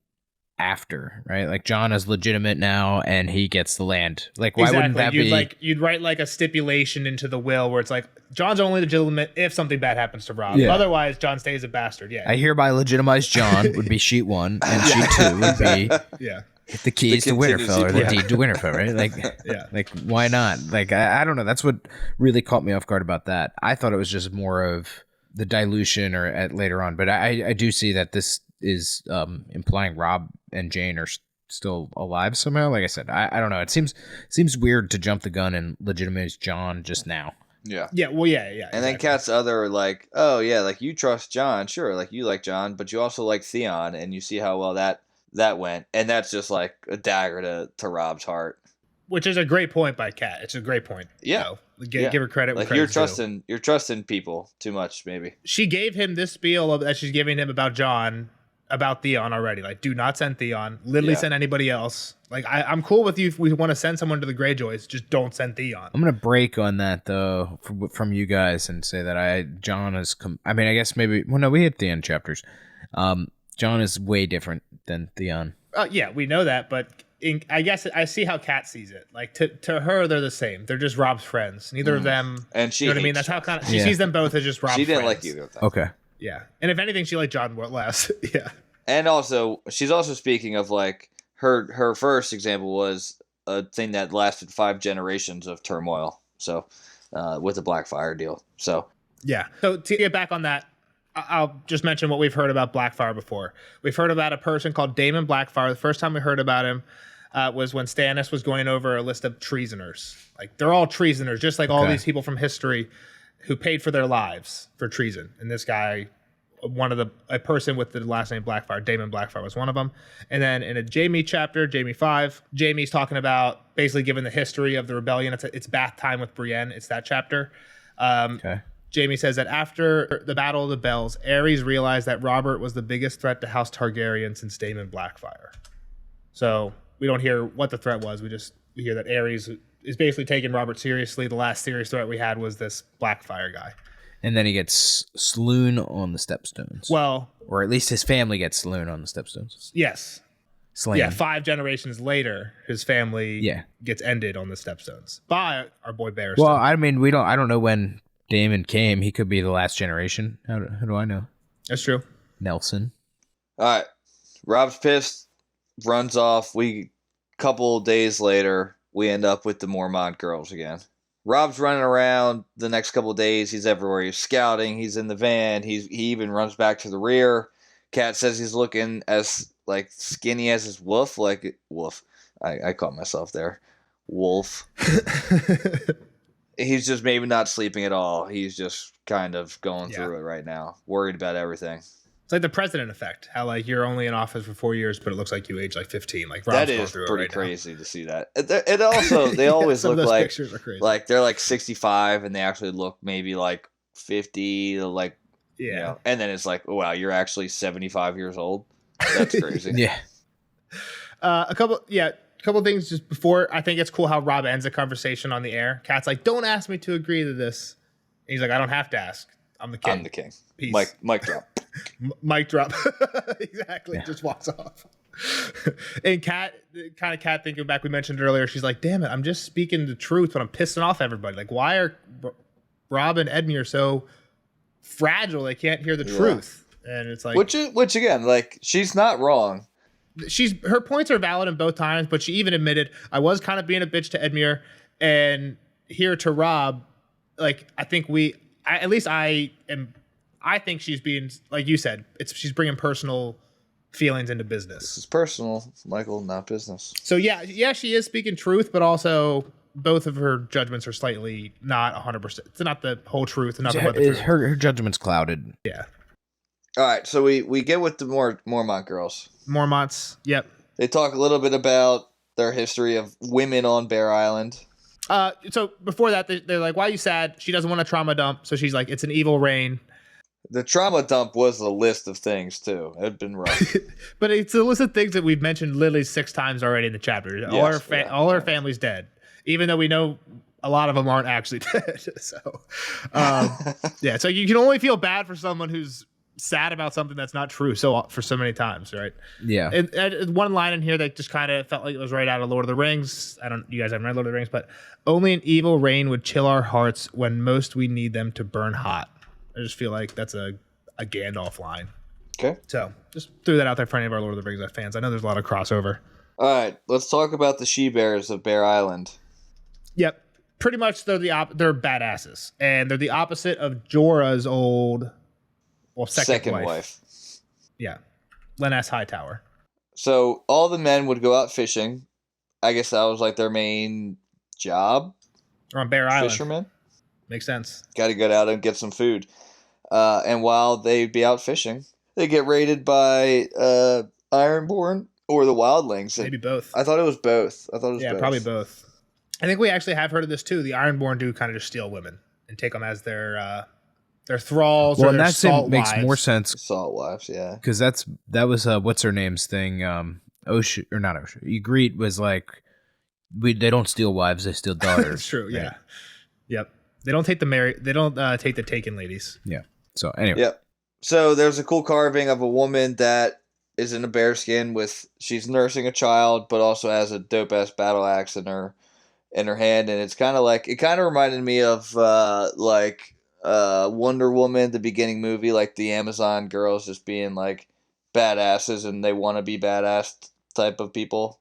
after, right? Like John is legitimate now, and he gets the land. Like why wouldn't that be? You'd write like a stipulation into the will where it's like John's only legitimate if something bad happens to Rob. Yeah. Otherwise, John stays a bastard. Yeah, I hereby legitimize John would be sheet 1, and sheet 2 would be yeah. the keys The to Winterfell, or the contingency deed to Winterfell, right? Like, Yeah. like why not? Like, I don't know. That's what really caught me off guard about that. I thought it was just more of the dilution or at later on, but I do see that this is implying Rob and Jane are still alive somehow. Like I said, I don't know. It seems weird to jump the gun and legitimize John just now. Yeah. Yeah, well, yeah. And then Kat's other, like, oh, yeah, like, you trust John. Sure, like, you like John, but you also like Theon, and you see how well that went. And that's just, like, a dagger to Rob's heart. Which is a great point by Kat. It's a great point. Yeah. Give her credit. Like, where you're credit's due. trusting people too much, maybe. She gave him this spiel that she's giving him about John, about Theon already. Like, do not send Theon. Literally send anybody else. Like, I'm cool with you if we want to send someone to the Greyjoys. Just don't send Theon. I'm gonna break on that though from you guys and say that John is. I mean, I guess maybe. Well, no, we hit the end chapters. John is way different than Theon. Yeah, we know that, but I guess I see how Kat sees it. Like to her, they're the same. They're just Rob's friends. Neither of them. And she you know what I mean? hates That's how kind of she sees them both as just Rob's She didn't friends. like either of them. Okay. Yeah, and if anything, she liked John less. Yeah. And also, she's also speaking of, like, her first example was a thing that lasted 5 generations of turmoil. So, with the Blackfire deal. So, Yeah. So to get back on that, I'll just mention what we've heard about Blackfire before. We've heard about a person called Daemon Blackfire. The first time we heard about him was when Stannis was going over a list of treasoners. Like, they're all treasoners, just like all these people from history who paid for their lives for treason. And this guy, a person with the last name Blackfire, Daemon Blackfire was one of them. And then in a Jaime chapter, Jaime 5, Jaime's talking about basically giving the history of the rebellion. It's bath time with Brienne. It's that chapter. Okay. Jaime says that after the Battle of the Bells, Aerys realized that Robert was the biggest threat to House Targaryen since Daemon Blackfire. So we don't hear what the threat was. We hear that Aerys is basically taking Robert seriously. The last serious threat we had was this Blackfire guy. And then he gets slewn on the stepstones. Well, or at least his family gets slewn on the stepstones. yes. Slain. Yeah, 5 generations later, his family gets ended on the stepstones by our boy Barristan. Well, I mean, I don't know when Daemon came. He could be the last generation. How do I know? That's true. Nelson. all right. Rob's pissed, runs off. Couple days later, we end up with the Mormont girls again. Rob's running around the next couple of days. He's everywhere. He's scouting. He's in the van. He even runs back to the rear. Kat says he's looking as, like, skinny as his wolf. Like, wolf. I caught myself there. Wolf. He's just maybe not sleeping at all. He's just kind of going through it right now. Worried about everything. It's like the president effect. How, like, you're only in office for 4 years, but it looks like you age like 15. Like, Rob's That going is through pretty it right crazy to see that. It also, they always Some look of those like pictures are crazy. they're like 65 and they actually look maybe like 50, like, Yeah. you know, and then it's like, oh, wow, you're actually 75 years old. That's crazy. Yeah. A couple things just before. I think it's cool how Rob ends the conversation on the air. Kat's like, "Don't ask me to agree to this." And he's like, "I don't have to ask. I'm the king." I'm the king. Peace. Mic drop. Mic drop. Exactly. Just walks off. And Kat thinking back, we mentioned earlier, she's like, "Damn it, I'm just speaking the truth, but I'm pissing off everybody. Like, why are Rob and Edmure so fragile? They can't hear the truth." And it's like, which again, like, she's not wrong. her points are valid in both times, but she even admitted, I was kind of being a bitch to Edmure, and here to Rob, like, I think I think she's being, like you said, she's bringing personal feelings into business. This is personal, Michael, not business. So yeah, she is speaking truth, but also both of her judgments are slightly not 100%. It's not the whole truth, nothing but the truth. Her judgment's clouded. Yeah. All right, so we get with the Mormont girls. Mormonts. Yep. They talk a little bit about their history of women on Bear Island. So before that, they're like, "Why are you sad?" She doesn't want a trauma dump, so she's like, "It's an evil reign." The trauma dump was a list of things too. It'd been rough. But it's a list of things that we've mentioned literally 6 times already in the chapter. All her family's dead, even though we know a lot of them aren't actually dead. So, yeah. So you can only feel bad for someone who's sad about something that's not true. So for so many times, right? Yeah. And one line in here that just kind of felt like it was right out of Lord of the Rings. You guys haven't read Lord of the Rings, but only an evil rain would chill our hearts when most we need them to burn hot. I just feel like that's a Gandalf line. Okay. So just threw that out there for any of our Lord of the Rings fans. I know there's a lot of crossover. All right, let's talk about the she-bears of Bear Island. Yep. Pretty much they're they're badasses. And they're the opposite of Jorah's old second wife. Yeah. Leness Hightower. So all the men would go out fishing. I guess that was like their main job. Or on Bear Island. Fishermen. Makes sense. Got to get out and get some food. And while they'd be out fishing, they get raided by Ironborn or the Wildlings. Maybe both. I thought it was both. Yeah, probably both. I think we actually have heard of this too. The Ironborn do kind of just steal women and take them as their thralls or their salt makes wives. more sense. Salt wives, yeah. Because that was what's her name's thing. Osha or not Osha. Ygritte was like, they don't steal wives, they steal daughters. That's true. Right? Yeah. Yep. They don't take the taken ladies. Yeah. So anyway. Yep. So there's a cool carving of a woman that is in a bear skin she's nursing a child, but also has a dope ass battle axe in her hand, and it kind of reminded me of Wonder Woman, the beginning movie, like the Amazon girls just being like badasses and they want to be badass type of people.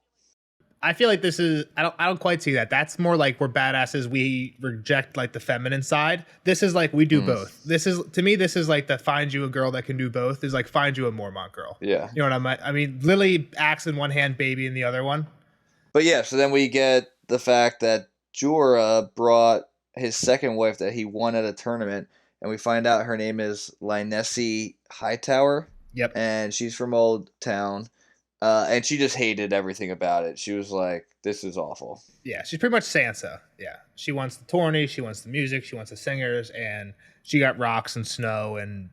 I feel like this is I don't quite see that. That's more like we're badasses. We reject like the feminine side. This is like we do both. This is like the find you a girl that can do both is like find you a Mormont girl. Yeah. You know what I mean? Lily axe in one hand, baby in the other one. But yeah, so then we get the fact that Jorah brought his second wife that he won at a tournament, and we find out her name is Lynesy Hightower. Yep. And she's from Old Town. And she just hated everything about it. She was like, this is awful. Yeah, she's pretty much Sansa. Yeah. She wants the tourney, she wants the music, she wants the singers, and she got rocks and snow and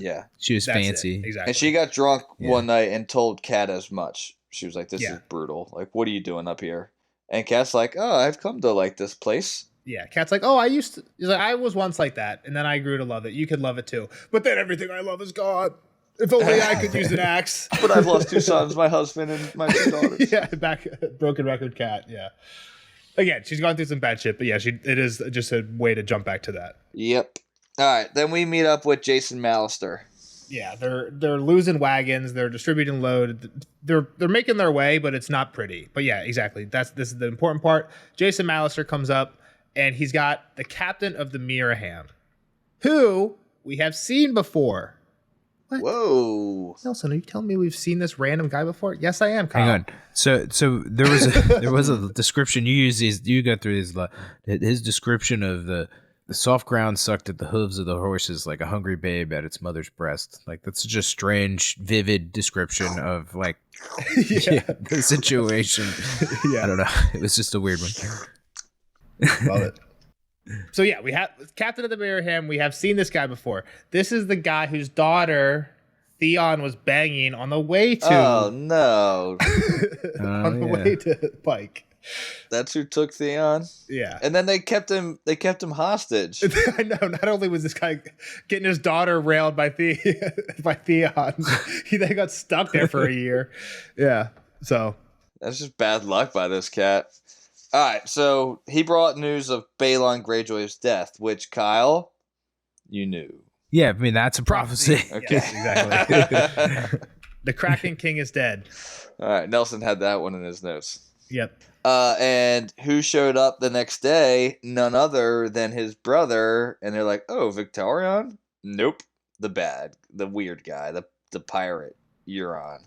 yeah. She was fancy. Exactly. And she got drunk one night and told Kat as much. She was like, this is brutal. Like, what are you doing up here? And Kat's like, oh, I've come to like this place. Yeah, Kat's like, oh, he's like, I was once like that, and then I grew to love it. You could love it too. But then everything I love is gone. If only I could use an axe. But I've lost 2 sons, my husband and my 2 daughters. Yeah, broken record Kat. Yeah. Again, she's gone through some bad shit, but yeah, it is just a way to jump back to that. Yep. All right, then we meet up with Jason Mallister. Yeah, they're losing wagons, they're distributing load, they're making their way, but it's not pretty. But yeah, exactly. This is the important part. Jason Mallister comes up, and he's got the captain of the Miraham, who we have seen before. What? Whoa. Nelson, are you telling me we've seen this random guy before? Yes, I am, Kyle. Hang on. So there was a description. You got through his description of the soft ground sucked at the hooves of the horses like a hungry babe at its mother's breast. Like, that's just a strange, vivid description of like the situation. Yeah. I don't know. It was just a weird one. Love it. So yeah, we have Captain of the Miraham. We have seen this guy before. This is the guy whose daughter Theon was banging on the way to. Oh no! On the way to Pike. That's who took Theon. Yeah, and then they kept him. They kept him hostage. I know. Not only was this guy getting his daughter railed by Theon, he then got stuck there for a year. Yeah. So that's just bad luck by this cat. All right, so he brought news of Balon Greyjoy's death, which, Kyle, you knew. Yeah, I mean, that's a prophecy. Okay. Yes, exactly. The Kraken King is dead. All right, Nelson had that one in his notes. Yep. And who showed up the next day? None other than his brother. And they're like, oh, Victorion? Nope. The weird guy, the pirate, Euron.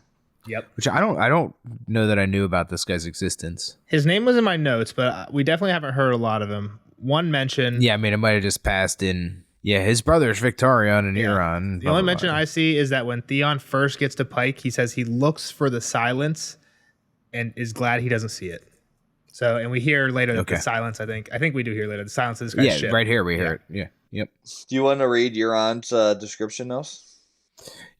Yep. Which I don't know that I knew about this guy's existence. His name was in my notes, but we definitely haven't heard a lot of him. One mention. Yeah, I mean, it might have just passed in. Yeah, his brother's Victorion and Euron. The only mention I see is that when Theon first gets to Pike, he says he looks for the silence and is glad he doesn't see it. So, and we hear later that the silence, I think we do hear later, the silence of this guy's ship. Right here we hear it. Yeah, yep. Do you want to read Euron's description, Nels?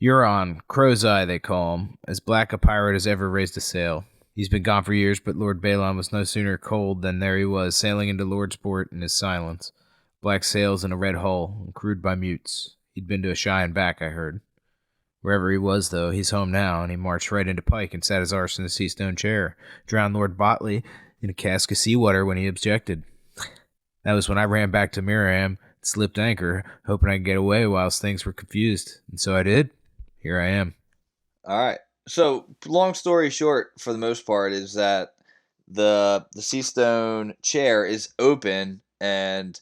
Euron, Crow's Eye, they call him, as black a pirate as ever raised a sail. He's been gone for years, but Lord Balon was no sooner cold than there he was, sailing into Lordsport in his silence. Black sails and a red hull, and crewed by mutes. He'd been to a shy and back, I heard. Wherever he was, though, he's home now, and he marched right into Pike and sat his arse in a sea stone chair. Drowned Lord Botley in a cask of seawater when he objected. That was when I ran back to Miriam, slipped anchor, hoping I could get away whilst things were confused. And so I did. Here I am. All right. So, long story short, for the most part, is that the sea stone chair is open, and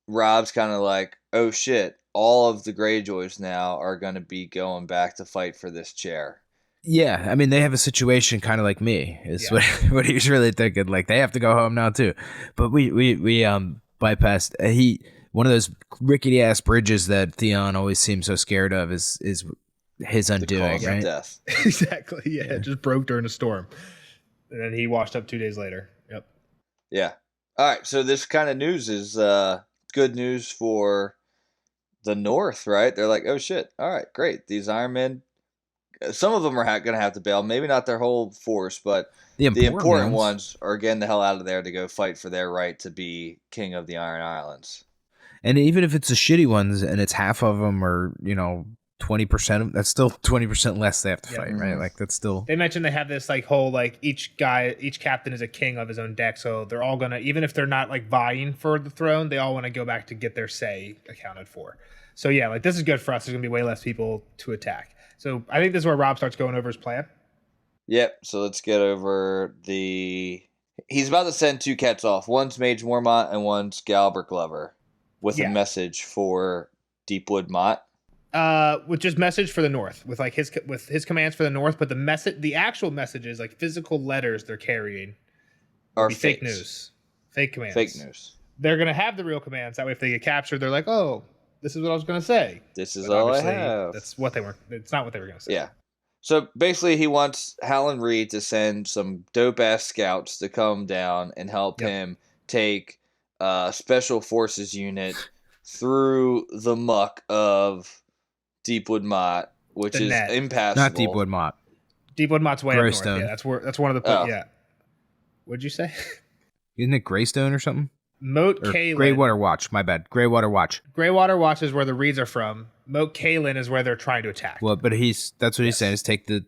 Rob's kind of like, oh shit, all of the Greyjoys now are going to be going back to fight for this chair. Yeah, I mean, they have a situation kind of like me, is what he was really thinking. Like, they have to go home now, too. But we bypassed, one of those rickety-ass bridges that Theon always seems so scared of is his undoing, right? Death. Exactly, yeah. It just broke during a storm. And then he washed up 2 days later. Yep. Yeah. All right, so this kind of news is good news for the North, right? They're like, oh shit, all right, great. These Iron Men, some of them are going to have to bail. Maybe not their whole force, but the important ones are getting the hell out of there to go fight for their right to be king of the Iron Islands. And even if it's the shitty ones and it's half of them or, 20%, that's still 20% less they have to fight, right? Like, that's still... They mentioned they have this, whole, each captain is a king of his own deck, so they're all gonna, even if they're not, vying for the throne, they all want to go back to get their say accounted for. So, yeah, this is good for us. There's gonna be way less people to attack. So, I think this is where Rob starts going over his plan. Yep, so let's get over He's about to send 2 cats off. One's Mage Mormont and one's Galbert Glover with a message for Deepwood Mott. With just message for the North, with his commands for the North, but the actual messages, physical letters they're carrying, are fake news, fake commands, fake news. They're gonna have the real commands. That way, if they get captured, they're like, "Oh, this is what I was gonna say." This is all I have. That's what they were. It's not what they were gonna say. Yeah. So basically, he wants Hallen Reed to send some dope ass scouts to come down and help him take a special forces unit through the muck of Deepwood Mott, which is impassable. Not Deepwood Mott. Deepwood Mott's way up north. Greystone. Yeah, that's one of the yeah. What'd you say? Isn't it Greystone or something? Moat Catelyn. Greywater Watch. My bad. Greywater Watch. Greywater Watch is where the Reeds are from. Moat Catelyn is where they're trying to attack. Well, but that's what he's saying is take the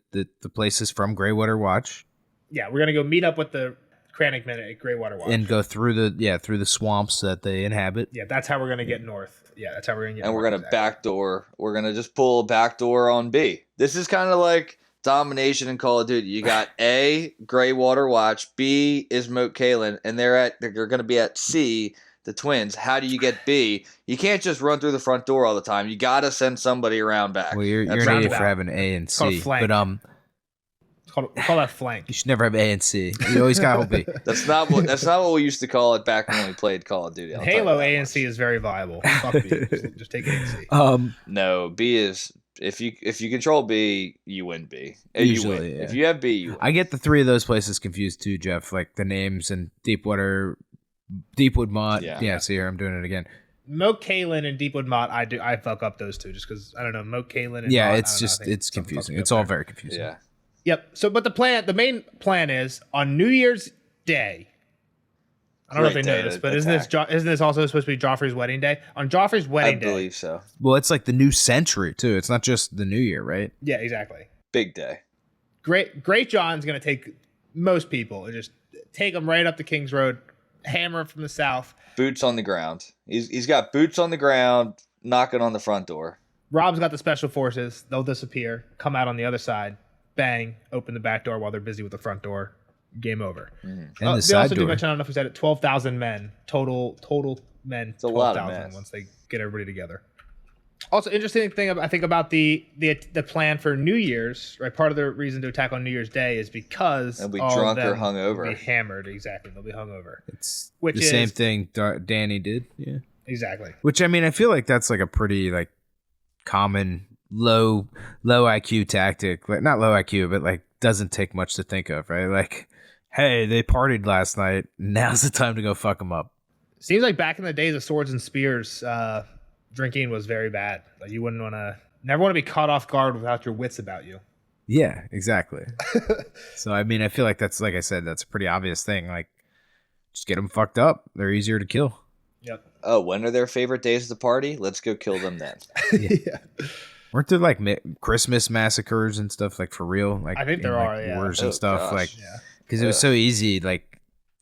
places from Greywater Watch. Yeah, we're gonna go meet up with the Crannick men at Greywater Watch and go through the swamps that they inhabit. Yeah, that's how we're gonna get north. Yeah, that's how we're gonna get. And north, we're gonna backdoor. We're gonna just pull a backdoor on B. This is kind of like domination in Call of Duty. You got A, Greywater Watch. B is Moat Catelyn, and they're gonna be at C, the Twins. How do you get B? You can't just run through the front door all the time. You gotta send somebody around back. Well, you're an idiot for having A and C, but call that flank. You should never have A and C. You always got to hold B. That's not what we used to call it back when we played Call of Duty. Halo A and C is very viable. Fuck B. Just take A and C. No, B is if you control B, you win B. Usually, you win. Yeah. If you have B, you win. I get the 3 of those places confused too, Jeff. Like the names and Deepwood Mott. Yeah. See here, I'm doing it again. Moat Catelyn and Deepwood Mott, I fuck up those 2 just because I don't know Moat Catelyn. And yeah, Mott, it's confusing. It's all very confusing. Yeah. Yep. So, but the main plan is on New Year's Day. I don't know if they know this, but isn't this also supposed to be Joffrey's wedding day? On Joffrey's wedding day, I believe so. Well, it's like the new century too. It's not just the New Year, right? Yeah, exactly. Big day. Great John's gonna take most people and just take them right up the King's Road, hammer them from the south. Boots on the ground. He's got boots on the ground, knocking on the front door. Rob's got the special forces. They'll disappear, come out on the other side. Bang, open the back door while they're busy with the front door. Game over. And they also do mention, I don't know if we said it, 12,000 men. Total men. It's a lot of men. Once they get everybody together. Also, interesting thing I think about the plan for New Year's, right? Part of the reason to attack on New Year's Day is because They'll be all drunk of or them hungover. will be hammered. Exactly, they'll be hungover. It's Which the is same thing Danny did. Yeah. Exactly. Which I mean, I feel like that's like a pretty like common low IQ tactic. Like not low IQ, but like doesn't take much to think of, right? Like, hey, they partied last night. Now's the time to go fuck them up. Seems like back in the days of swords and spears, drinking was very bad. Like you wouldn't never want to be caught off guard without your wits about you. Yeah, exactly. So I mean, I feel like that's like I said, that's a pretty obvious thing. Like, just get them fucked up. They're easier to kill. Yep. Oh, when are their favorite days of the party? Let's go kill them then. Yeah. Weren't there like Christmas massacres and stuff like for real? Like I think there like, are, yeah. wars Oh, and stuff gosh. like Yeah. because it was so easy. Like,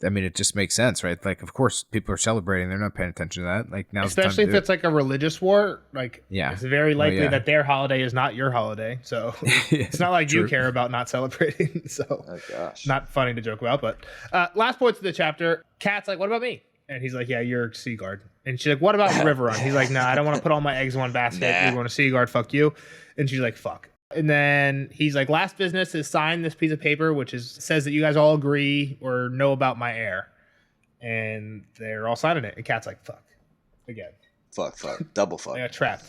I mean, it just makes sense, right? Like, of course, people are celebrating; they're not paying attention to that. Like now, Especially if it's like a religious war, like Yeah. it's very likely yeah. that their holiday is not your holiday. So it's not like you True. care about not celebrating. So Oh gosh. not funny to joke about. But last points of the chapter, Kat's like, "What about me?" And he's like, "Yeah, you're Seaguard." And she's like, "What about Riverrun?" He's like, "No, I don't want to put all my eggs in one basket. Nah. You're going to Seaguard. Fuck you." And she's like, "Fuck." And then he's like, "Last business is sign this piece of paper, which says that you guys all agree or know about my heir." And they're all signing it. And Kat's like, "Fuck." Again. Fuck. Double fuck. They got trapped.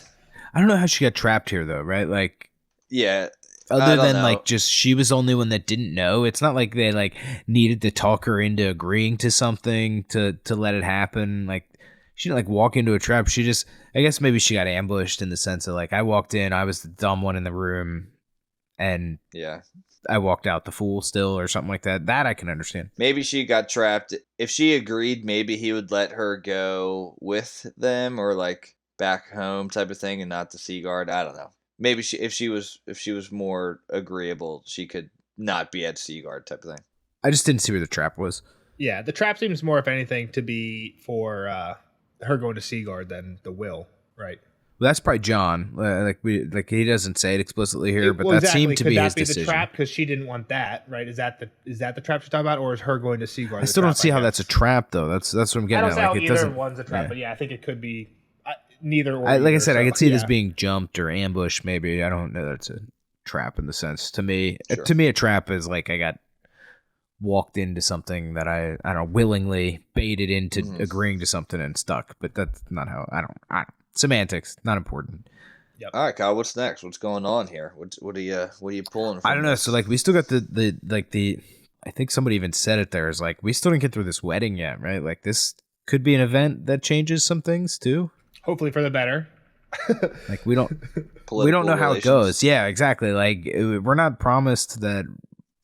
I don't know how she got trapped here though, right? Like, Yeah. I other don't than know. like just she was the only one that didn't know. It's not like they like needed to talk her into agreeing to something to let it happen. Like she didn't like walk into a trap. She just, I guess maybe she got ambushed in the sense of like I walked in, I was the dumb one in the room, and Yeah. I walked out the fool still or something like that. That I can understand. Maybe she got trapped. If she agreed, maybe he would let her go with them or like back home type of thing and not the Seaguard. I don't know. Maybe if she was more agreeable, she could not be at Seaguard type of thing. I just didn't see where the trap was. Yeah, the trap seems more, if anything, to be for her going to Seaguard than the will, right? Well, that's probably John. Like he doesn't say it explicitly here, but Well, that exactly. seemed to Could be that his be decision. the trap because she didn't want that, right? Is that the trap she's talking about, or is her going to Seaguard? I still don't see how that's a trap though. That's what I'm I getting don't at. see how Like it either doesn't. one's a trap, yeah. but yeah, I think it could be neither or. Like I either, said, I so, could see it as yeah. being jumped or ambushed. Maybe I don't know. That's a trap in the sense to me. Sure. To me, a trap is like I got walked into something that I don't know, willingly baited into agreeing to something and stuck. But that's not how I don't. Semantics, not important. All right, Kyle. What's next? What's going on here? What are you pulling from? I don't know. this? So like we still got the I think somebody even said it there is like we still didn't get through this wedding yet, right? Like this could be an event that changes some things too. Hopefully for the better. Like we don't Political know how it relations. goes. Yeah, exactly. Like we're not promised that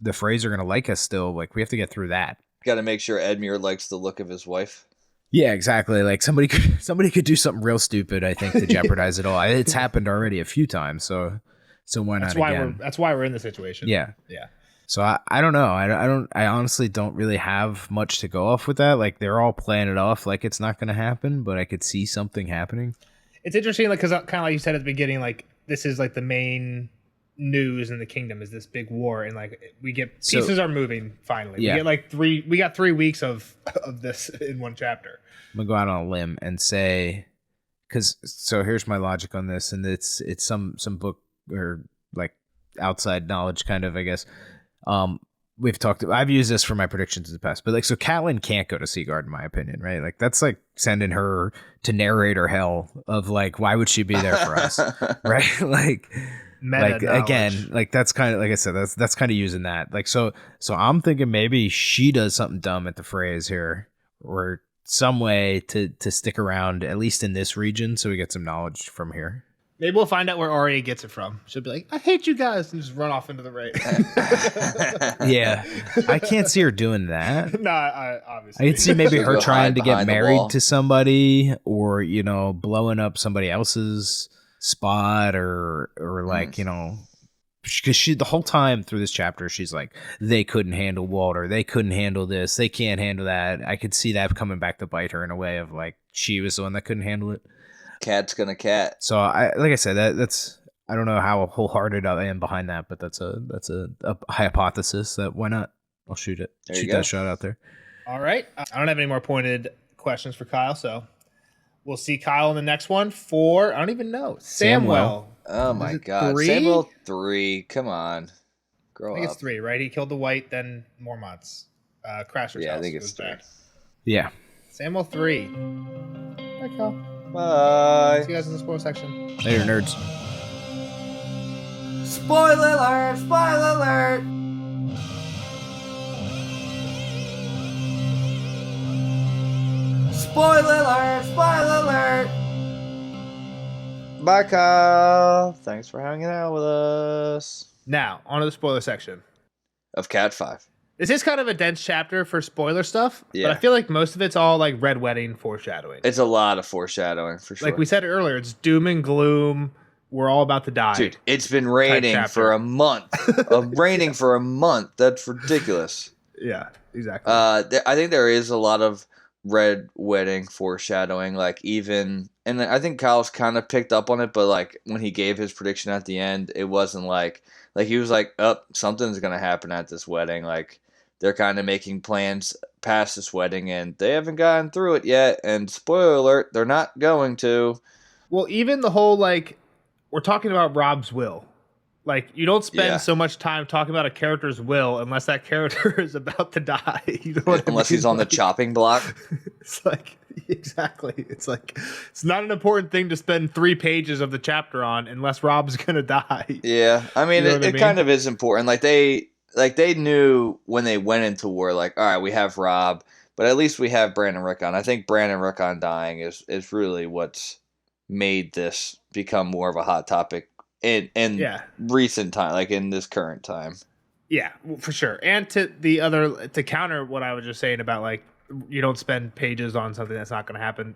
the Freys are gonna like us still. Like we have to get through that. Got to make sure Edmure likes the look of his wife. Yeah, exactly. Like somebody could do something real stupid. I think to jeopardize it all. It's happened already a few times. So why not again? That's why we're in the situation. Yeah. Yeah. So I don't know. I honestly don't really have much to go off with that. Like they're all playing it off like it's not going to happen, but I could see something happening. It's interesting, like, because kind of like you said at the beginning, like this is like the main news in the kingdom is this big war, and like we get pieces are moving finally. Yeah. We got 3 weeks of this in one chapter. I'm gonna go out on a limb and say, so here's my logic on this, and it's some book or like outside knowledge kind of, I guess. I've used this for my predictions in the past, but like, so Catelyn can't go to Seaguard in my opinion, right? Like that's like sending her to narrator hell of like, why would she be there for us? Right? Like again, like that's kind of, like I said, that's kind of using that. Like, so I'm thinking maybe she does something dumb at the Freys here or some way to stick around at least in this region. So we get some knowledge from here. Maybe we'll find out where Arya gets it from. She'll be like, "I hate you guys," and just run off into the rain. Yeah, I can't see her doing that. No, obviously. I could see maybe her Go trying hide to get behind the wall. married to somebody, or blowing up somebody else's spot, or like because she the whole time through this chapter she's like, they couldn't handle Walter, they couldn't handle this, they can't handle that. I could see that coming back to bite her in a way of like she was the one that couldn't handle it. Cat's gonna cat. So like I said, that's I don't know how wholehearted I am behind that, but that's a hypothesis that why not? I'll shoot it. There you Shoot go. that shot out there. All right. I don't have any more pointed questions for Kyle, so We'll see Kyle in the next one for, I don't even know, Samwell. Oh my it God, 3? Samuel 3. Come on, grow I think up. it's 3, right? He killed the white, then Mormont's Crasher's Yeah, house. I think it's was 3. bad. Yeah. Samuel 3. Bye, Kyle. Bye. See you guys in the spoiler section. Later, nerds. Spoiler alert! Spoiler alert! Spoiler alert! Spoiler alert! Bye, Kyle. Thanks for hanging out with us. Now, on to the spoiler section. Of Cat 5. This is kind of a dense chapter for spoiler stuff, Yeah. but I feel like most of it's all like red wedding foreshadowing. It's a lot of foreshadowing, for sure. Like we said earlier, it's doom and gloom. We're all about to die. Dude, it's been raining chapter. for a month. Raining for a month. That's ridiculous. Yeah, exactly. I think there is a lot of red wedding foreshadowing, like even, and I think Kyle's kind of picked up on it, but like when he gave his prediction at the end, it wasn't like he was like, oh, something's gonna happen at this wedding. Like they're kind of making plans past this wedding, and they haven't gotten through it yet. And spoiler alert, they're not going to. Well, even the whole like, we're talking about Rob's will. Like, you don't spend so much time talking about a character's will unless that character is about to die. You know what Unless I mean? he's on the Like, chopping block. It's like, exactly. It's like, it's not an important thing to spend 3 pages of the chapter on unless Rob's going to die. Yeah. I mean, You know what I it mean? kind of is important. Like they knew when they went into war, like, all right, we have Rob, but at least we have Brandon Rickon. I think Brandon Rickon dying is really what's made this become more of a hot topic in recent time, like in this current time. Yeah, well, for sure. And to counter what I was just saying about like, you don't spend pages on something that's not going to happen.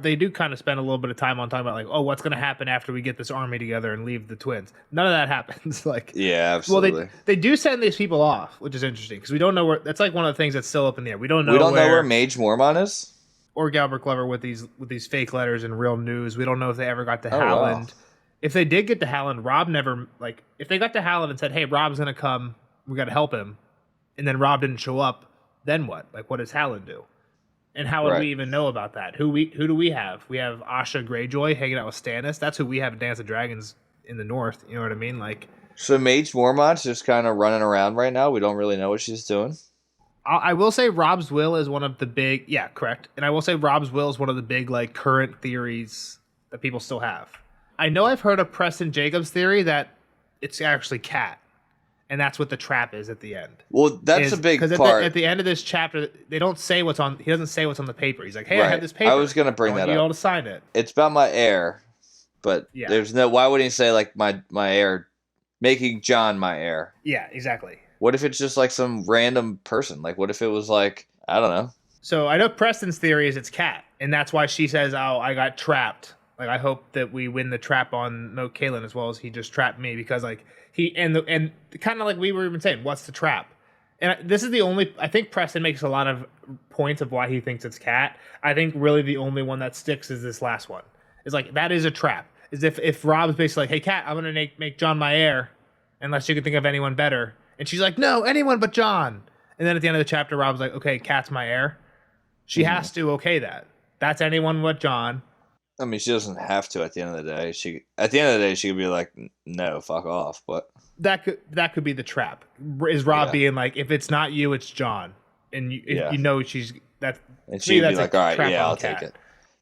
They do kind of spend a little bit of time on talking about like, oh, what's going to happen after we get this army together and leave the twins. None of that happens. Like, Yeah, absolutely. well, they do send these people off, which is interesting because we don't know where. That's like one of the things that's still up in the air. We don't know where Mage Mormont is, or Galbert Glover with these fake letters and real news. We don't know if they ever got to Oh, Howland. wow. If they did get to Howland, Rob never like. If they got to Howland and said, "Hey, Rob's going to come. We got to help him," and then Rob didn't show up, then what? Like, what does Howland do? And how would we even know about that? Who do we have? We have Asha Greyjoy hanging out with Stannis. That's who we have in Dance of Dragons in the North. You know what I mean? Like, so Mage Mormont's just kind of running around right now. We don't really know what she's doing. I will say Rob's will is one of the big, yeah, correct. And I will say Rob's will is one of the big like current theories that people still have. I know I've heard of Preston Jacobs' theory that it's actually Cat. And that's what the trap is at the end. Well, that's a big part. At the end of this chapter, they don't say what's on. He doesn't say what's on the paper. He's like, "Hey, I have this paper. I was gonna bring that you up. all to sign it." It's about my heir, but Yeah. there's no. Why wouldn't he say like my heir, making John my heir? Yeah, exactly. What if it's just like some random person? Like, what if it was like, I don't know. So I know Preston's theory is it's Cat, and that's why she says, "Oh, I got trapped. Like, I hope that we win the trap on Mo Catelyn as well as he just trapped me because like." He and kind of like we were even saying, what's the trap? And this is the only. I think Preston makes a lot of points of why he thinks it's Cat. I think really the only one that sticks is this last one. It's like that is a trap. Is if Rob's basically like, hey Cat, I'm gonna make John my heir, unless you can think of anyone better. And she's like, no, anyone but John. And then at the end of the chapter, Rob's like, okay, Cat's my heir. She has to okay that. That's anyone but John. I mean, she doesn't have to. At the end of the day, she could be like, no, fuck off. But that could be the trap. Is Rob being like, if it's not you, it's John, and you know she's that. And she'd be like, all right, yeah, I'll Cat. take it.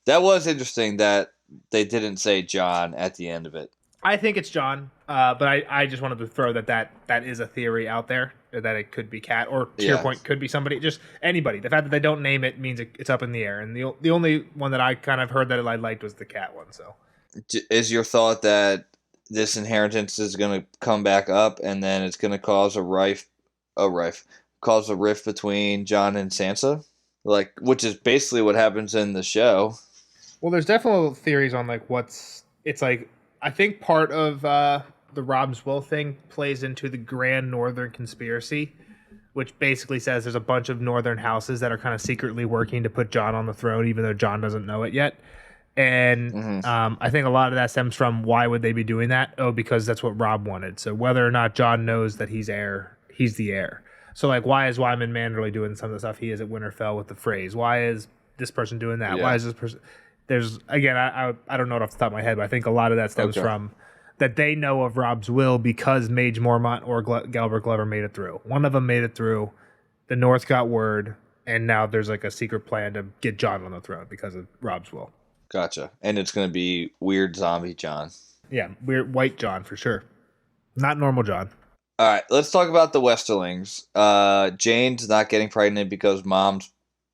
That was interesting that they didn't say John at the end of it. I think it's John, but I just wanted to throw that is a theory out there that it could be Cat, or to your point, could be somebody, just anybody. The fact that they don't name it means it's up in the air. And the only one that I kind of heard that I liked was the Cat one. So, is your thought that this inheritance is going to come back up, and then it's going to cause cause a rift between Jon and Sansa, like, which is basically what happens in the show? Well, there's definitely theories on like it's like. I think part of the Rob's will thing plays into the Grand Northern Conspiracy, which basically says there's a bunch of northern houses that are kind of secretly working to put Jon on the throne, even though Jon doesn't know it yet. And I think a lot of that stems from why would they be doing that? Oh, because that's what Rob wanted. So whether or not Jon knows that he's the heir. So like, why is Wyman Manderley doing some of the stuff he is at Winterfell with the phrase? Why is this person doing that? Yeah. Why is this person? there's again, I don't know it off the top of my head, but I think a lot of that stems from that they know of Rob's will because Mage Mormont or Galbert Glover made it through. One of them made it through. The North got word, and now there's like a secret plan to get Jon on the throne because of Rob's will. Gotcha. And it's going to be weird zombie Jon. Yeah, weird white Jon for sure. Not normal Jon. All right, let's talk about the Westerlings. Jane's not getting pregnant because mom's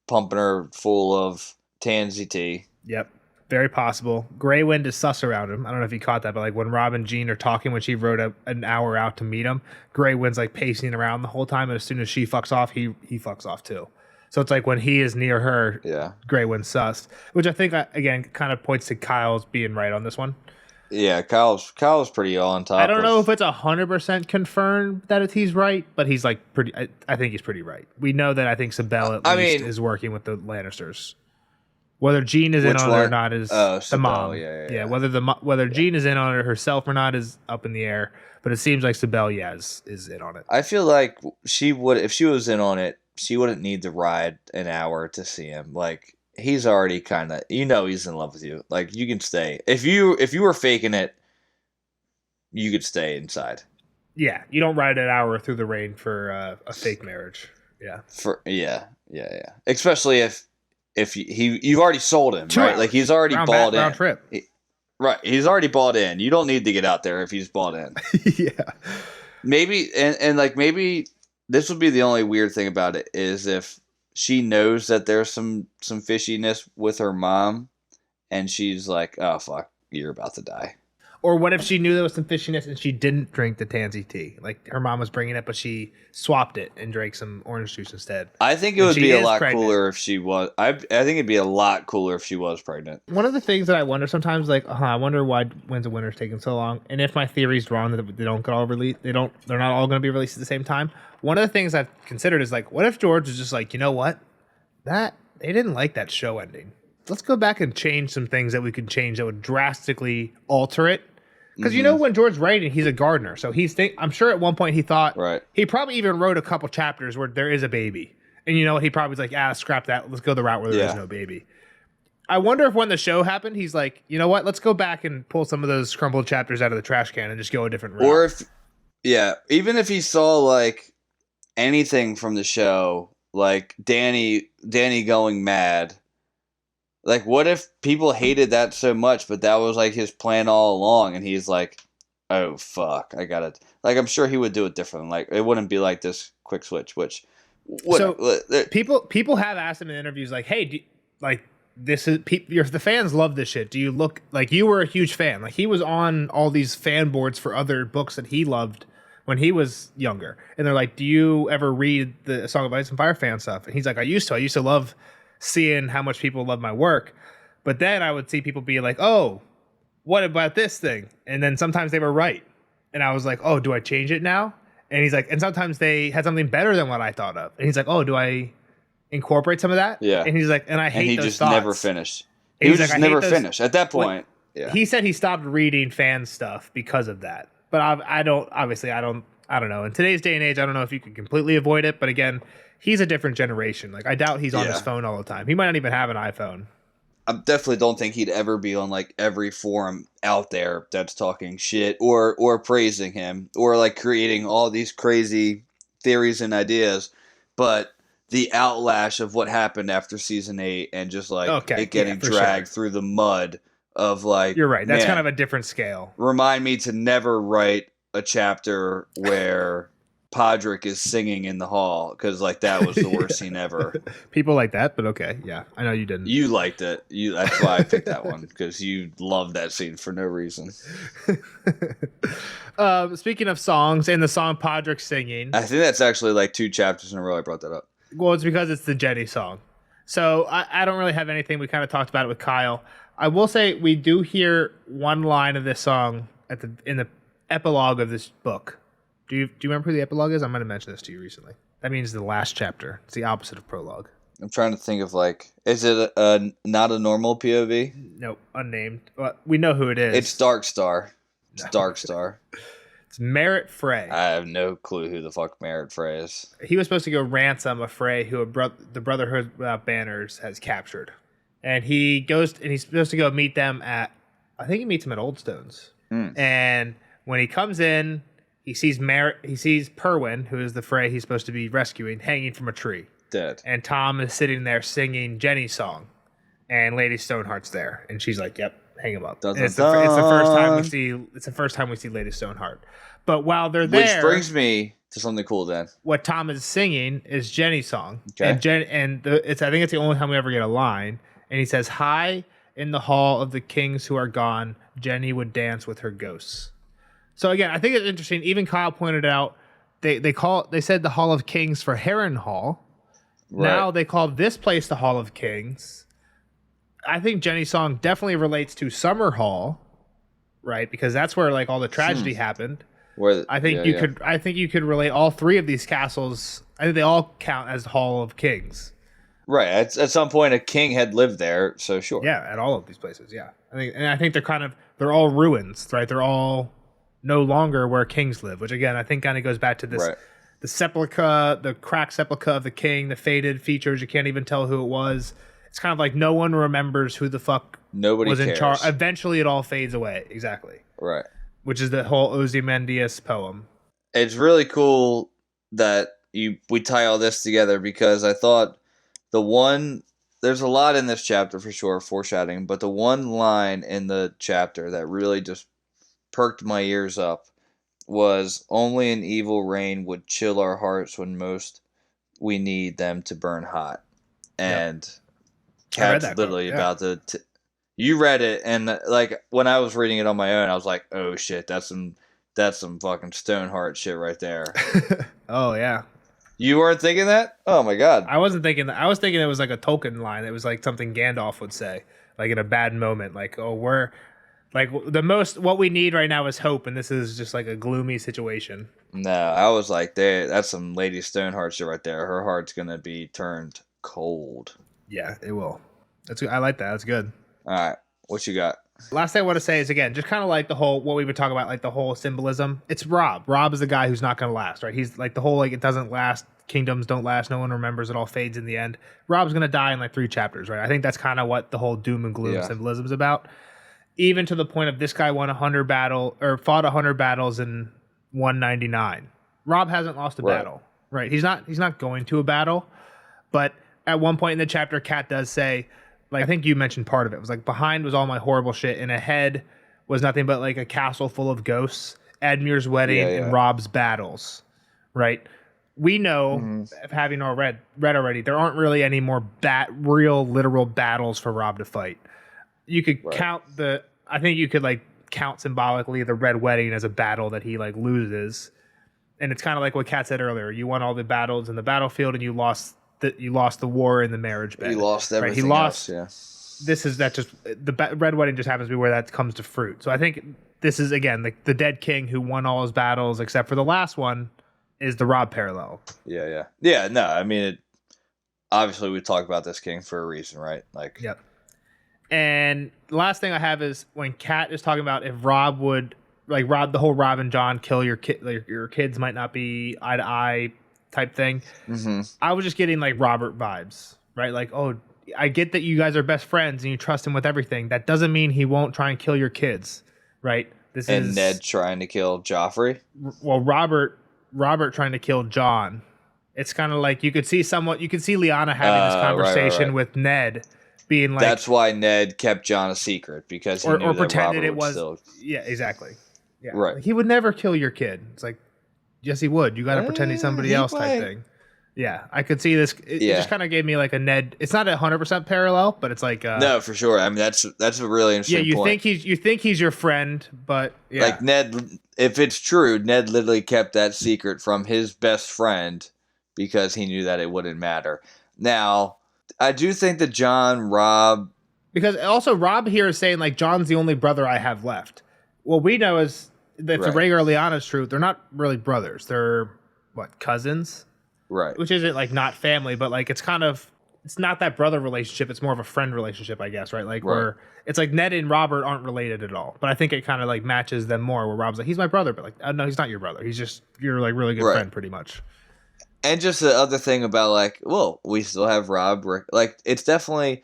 pumping her full of tansy tea. Yep. Very possible. Grey Wind is sus around him. I don't know if you caught that, but like when Rob and Jean are talking when she rode an hour out to meet him, Grey Wind's like pacing around the whole time, and as soon as she fucks off, he fucks off too. So it's like when he is near her, Grey Wind's sus, which I think again kind of points to Kyle's being right on this one. Yeah, Kyle's pretty on top. I don't know if it's 100% confirmed that he's right, but he's like pretty. I think he's pretty right. We know that I think Sabelle at least is working with the Lannisters. Whether Jean is in on it or not is the mom. Yeah. Whether Jean is in on it herself or not is up in the air. But it seems like Sabelle, is in on it. I feel like she would, if she was in on it, she wouldn't need to ride an hour to see him. Like he's already kind of, he's in love with you. Like you can stay if you were faking it, you could stay inside. Yeah, you don't ride an hour through the rain for a fake marriage. Yeah. Especially if you've already sold him, right? Like he's already bought in. Round trip. Right, he's already bought in. You don't need to get out there if he's bought in. Yeah. Maybe and like maybe this would be the only weird thing about it is if she knows that there's some fishiness with her mom, and she's like, "Oh fuck, you're about to die." Or what if she knew there was some fishiness and she didn't drink the tansy tea? Like her mom was bringing it, but she swapped it and drank some orange juice instead. I think it would be a lot cooler if she was. I think it'd be a lot cooler if she was pregnant. One of the things that I wonder sometimes, like, I wonder why Winds of Winter's taking so long, and if my theory's wrong that they don't get all released, they're not all going to be released at the same time. One of the things I've considered is like, what if George is just like, you know what, that they didn't like that show ending. Let's go back and change some things that we could change that would drastically alter it. Because when George's writing, he's a gardener, so I'm sure at one point he thought, he probably even wrote a couple chapters where there is a baby, and he probably was like, scrap that, let's go the route where there is no baby. I wonder if when the show happened, he's like, you know what, let's go back and pull some of those crumbled chapters out of the trash can and just go a different route. Or even if he saw like anything from the show, like Danny going mad. Like, what if people hated that so much, but that was, like, his plan all along, and he's like, oh, fuck, I gotta... Like, I'm sure he would do it differently. Like, it wouldn't be like this quick switch, people have asked him in interviews, like, hey, the fans love this shit. Do you look... Like, you were a huge fan. Like, he was on all these fan boards for other books that he loved when he was younger. And they're like, do you ever read the Song of Ice and Fire fan stuff? And he's like, I used to love... seeing how much people love my work, but then I would see people be like, oh, what about this thing? And then sometimes they were right, and I was like, oh, do I change it now? And he's like, and sometimes they had something better than what I thought of, and he's like, oh, do I incorporate some of that? Yeah. And he's like, and I hate and he those just thoughts. Never finished. He was just never finished at that point. Yeah. He said he stopped reading fan stuff because of that, but I don't know. In today's day and age, I don't know if you can completely avoid it, but again, he's a different generation. Like, I doubt he's on his phone all the time. He might not even have an iPhone. I definitely don't think he'd ever be on, like, every forum out there that's talking shit or praising him or, like, creating all these crazy theories and ideas. But the outlash of what happened after season 8 and just, like, it getting dragged through the mud of, like... You're right. That's kind of a different scale. Remind me to never write a chapter where... Podrick is singing in the hall because like that was the worst scene ever. People like that, but okay, yeah, I know you didn't. You liked it. That's why I picked that one because you loved that scene for no reason. Speaking of songs and the song Podrick singing, I think that's actually like 2 chapters in a row. I brought that up. Well, it's because it's the Jenny song. So I don't really have anything. We kind of talked about it with Kyle. I will say we do hear one line of this song in the epilogue of this book. Do you remember who the epilogue is? I'm going to mention this to you recently. That means the last chapter. It's the opposite of prologue. I'm trying to think of like, is it not a normal POV? Nope, unnamed. Well, we know who it is. It's Dark Star. It's Dark Star. It's Merritt Frey. I have no clue who the fuck Merritt Frey is. He was supposed to go ransom a Frey who the Brotherhood Without Banners has captured. and he goes and he's supposed to go meet them at, I think he meets them at Old Stones. And when he comes in, he sees Perwyn, who is the Frey he's supposed to be rescuing, hanging from a tree. Dead. And Tom is sitting there singing Jenny's song, and Lady Stoneheart's there, and she's like, "Yep, hang him up." Dun, And it's dun, the first time we dun. see. It's the first time we see Lady Stoneheart. But while they're there, Which brings me to something cool. Then what Tom is singing is Jenny's song, Okay. and I think it's the only time we ever get a line, and he says, "High in the hall of the kings who are gone, Jenny would dance with her ghosts." So again, I think it's interesting. Even Kyle pointed out they said the Hall of Kings for Harrenhal. Right. Now they call this place the Hall of Kings. I think Jenny's song definitely relates to Summerhall, right? Because that's where like all the tragedy happened. where I think you could relate all three of these castles. I think they all count as the Hall of Kings. Right. At some point, a king had lived there, so sure. Yeah, at all of these places. Yeah, I think they're all ruins, right? They're all no longer where kings live, which again I think kind of goes back to this. Right. The sepulchre, the cracked sepulchre of the king, the faded features. You can't even tell who it was. It's kind of like no one remembers who the fuck Nobody was in cares. charge. Eventually, it all fades away. Exactly. Right. Which is the whole Ozymandias poem. It's really cool that we tie all this together because I thought there's a lot in this chapter for sure, foreshadowing, but the one line in the chapter that really just perked my ears up was only an evil rain would chill our hearts when most we need them to burn hot. And I read Cat's that literally quote, yeah. about to you read it, and like when I was reading it on my own, I was like, oh shit, that's some fucking Stoneheart shit right there. Oh yeah. You weren't thinking that? Oh my god. I wasn't thinking that. I was thinking it was like a Tolkien line. It was like something Gandalf would say, like in a bad moment, like, "Oh, we're like what we need right now is hope, and this is just like a gloomy situation." No, I was like, that's some Lady Stoneheart shit right there. Her heart's gonna be turned cold. Yeah, it will. I like that. That's good. All right, what you got? Last thing I want to say is again, just kind of like the whole what we would talk about, like the whole symbolism. It's Rob. Rob is the guy who's not going to last, right? He's like the whole like it doesn't last. Kingdoms don't last. No one remembers. It all fades in the end. Rob's going to die in like 3 chapters, right? I think that's kind of what the whole doom and gloom symbolism is about. Even to the point of this guy fought 100 battles in 199. Rob hasn't lost a battle, right? He's not going to a battle, but at one point in the chapter, Kat does say, like, I think you mentioned part of it. It was like, behind was all my horrible shit, and ahead was nothing but like a castle full of ghosts, Edmure's wedding, and Rob's battles, right? We know, having read already, there aren't really any more real literal battles for Rob to fight. You could count I think you could like count symbolically the Red Wedding as a battle that he like loses, and it's kind of like what Kat said earlier. You won all the battles in the battlefield, and you lost the war in the marriage bed. He lost everything. He lost. Else, This is that just the Red Wedding just happens to be where that comes to fruit. So I think this is again the dead king who won all his battles except for the last one is the Rob parallel. Yeah. No, I mean, obviously we talk about this king for a reason, right? Like, yep. And the last thing I have is when Kat is talking about if Rob would the whole Rob and John kill your kid, like your kids might not be eye to eye type thing. Mm-hmm. I was just getting like Robert vibes, right? Like, oh, I get that you guys are best friends and you trust him with everything. That doesn't mean he won't try and kill your kids, right? Ned trying to kill Joffrey. Well, Robert trying to kill John. It's kind of like you could see Lyanna having this conversation with Ned, being like, that's why Ned kept John a secret because he knew that pretended Robert it was still... Yeah, exactly. Yeah, right. Like, he would never kill your kid. It's like, yes, he would. You got to pretend he's somebody else type thing. Yeah, I could see this. It just kind of gave me like a Ned. It's not 100% parallel, but it's like no, for sure. I mean, that's a really interesting. Yeah, point. you think he's your friend, but yeah. Like Ned, if it's true, Ned literally kept that secret from his best friend because he knew that it wouldn't matter. Now, I do think that Rob, because also Rob here is saying like John's the only brother I have left. What we know is that if the Rhaegar Lyanna is true, they're not really brothers. They're cousins. Right. Which isn't like not family, but like it's not that brother relationship. It's more of a friend relationship, I guess, right? Like where it's like Ned and Robert aren't related at all. But I think it kind of like matches them more where Rob's like, he's my brother, but like, no, he's not your brother. He's just your like really good friend pretty much. And just the other thing about like, well, we still have Rob. Like it's definitely,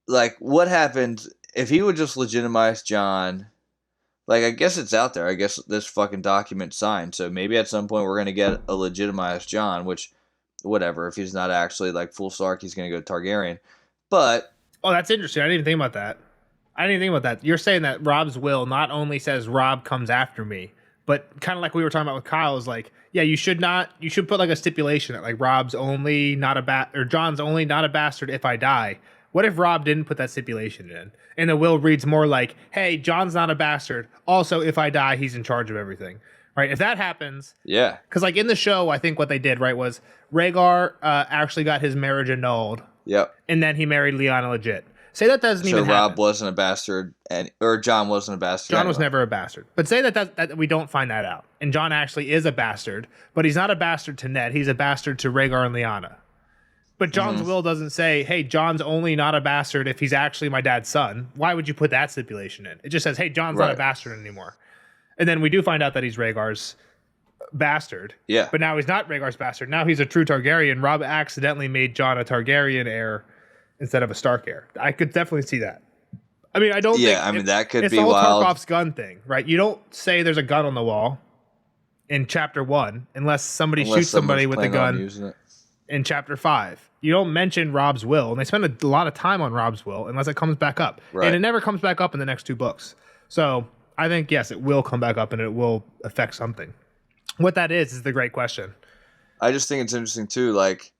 like, what happens if he would just legitimize Jon? Like, I guess it's out there. I guess this fucking document's signed. So maybe at some point we're going to get a legitimized Jon, which, whatever. If he's not actually, like, full Stark, he's going to go Targaryen. But... Oh, that's interesting. I didn't even think about that. You're saying that Rob's will not only says Rob comes after me, but kind of like we were talking about with Kyle, is like, yeah, you should put like a stipulation that like Rob's only not or Jon's only not a bastard if I die. What if Rob didn't put that stipulation in? And the will reads more like, hey, Jon's not a bastard. Also, if I die, he's in charge of everything. Right? If that happens... Yeah. Because like in the show, I think what they did, right, was Rhaegar actually got his marriage annulled. Yep. And then he married Lyanna legit. Say that doesn't even happen. So Rob wasn't a bastard, or Jon wasn't a bastard. Jon was never a bastard. But say that we don't find that out. And Jon actually is a bastard, but he's not a bastard to Ned. He's a bastard to Rhaegar and Lyanna. But Jon's will doesn't say, hey, Jon's only not a bastard if he's actually my dad's son. Why would you put that stipulation in? It just says, hey, Jon's not a bastard anymore. And then we do find out that he's Rhaegar's bastard. Yeah. But now he's not Rhaegar's bastard. Now he's a true Targaryen. Rob accidentally made Jon a Targaryen heir instead of a Stark heir. I could definitely see that. I mean, I don't think... Yeah, I mean, that could it's be the whole wild. Tarkov's gun thing, right? You don't say there's a gun on the wall in chapter 1 unless somebody shoots somebody with a gun in chapter 5. You don't mention Rob's will, and they spend a lot of time on Rob's will unless it comes back up. Right. And it never comes back up in the next 2 books. So I think, yes, it will come back up and it will affect something. What that is the great question. I just think it's interesting, too, like,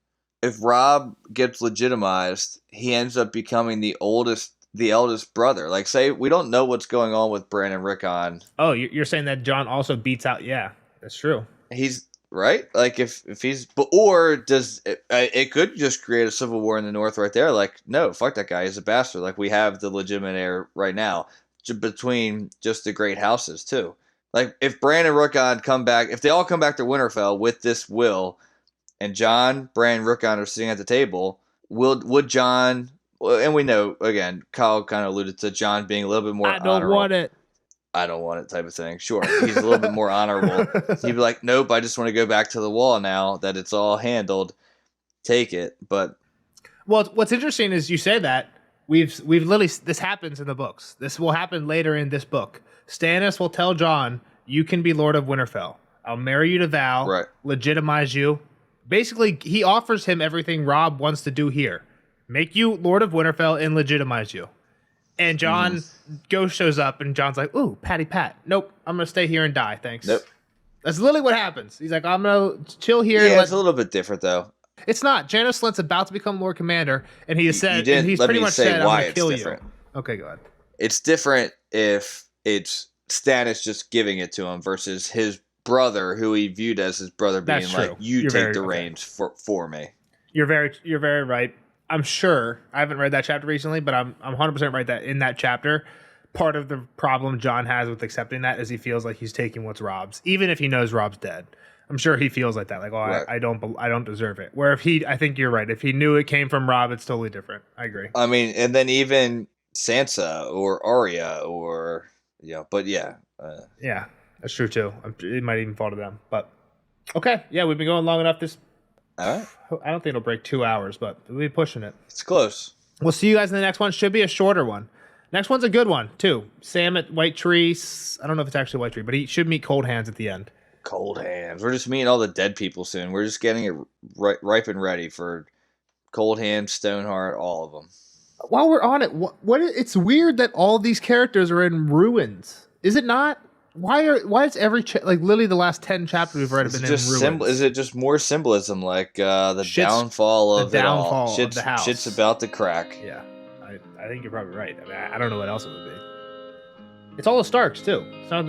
if Rob gets legitimized, he ends up becoming the eldest brother. Like, say, we don't know what's going on with Bran and Rickon. Oh, you're saying that Jon also beats out... Yeah, that's true. He's... Right? Like, if he's... Or does... It could just create a civil war in the North right there. Like, no, fuck that guy. He's a bastard. Like, we have the legitimate heir right now. Between just the great houses, too. Like, if Bran and Rickon come back... If they all come back to Winterfell with this will... And Jon, Bran, Rickon are sitting at the table. Would Jon... And we know, again, Kyle kind of alluded to Jon being a little bit more honorable. I don't want it type of thing. Sure, he's a little bit more honorable. He'd be like, nope, I just want to go back to the wall now that it's all handled. Take it. But... Well, what's interesting is you say that. We've literally... This happens in the books. This will happen later in this book. Stannis will tell Jon, you can be Lord of Winterfell. I'll marry you to Val. Right. Legitimize you. Basically, he offers him everything Rob wants to do here. Make you Lord of Winterfell and legitimize you. And Jon shows up and Jon's like, ooh, patty pat. Nope, I'm going to stay here and die, thanks. Nope. That's literally what happens. He's like, I'm going to chill here. Yeah, it's a little bit different, though. It's not. Janos Slynt's about to become Lord Commander, and he has said, and he's pretty much said, I'm going to kill you. Okay, go ahead. It's different if it's Stannis just giving it to him versus his brother, who he viewed as his brother, being That's like, true. you take the reins for me. You're very right. I'm sure, I haven't read that chapter recently, but I'm 100% right that in that chapter, part of the problem Jon has with accepting that is he feels like he's taking what's Rob's, even if he knows Rob's dead. I'm sure he feels like that, like, oh, right. I don't deserve it. Where I think you're right. If he knew it came from Rob, it's totally different. I agree. I mean, and then even Sansa or Arya or, but yeah. Yeah, that's true too. It might even fall to them, but okay. Yeah, we've been going long enough. All right. I don't think it'll break 2 hours, but we'll be pushing it. It's close. We'll see you guys in the next one. Should be a shorter one. Next one's a good one, too. Sam at White Tree. I don't know if it's actually White Tree, but he should meet Cold Hands at the end. Cold Hands. We're just meeting all the dead people soon. We're just getting it ripe and ready for Cold Hands, Stoneheart, all of them. While we're on it, it's weird that all these characters are in ruins. Is it not? Why is every literally the last 10 chapters we've read have been in ruins? Is it just more symbolism, like the downfall of it all? Of the house. Shit's about to crack. Yeah, I think you're probably right. I mean, I don't know what else it would be. It's all the Starks too. It's not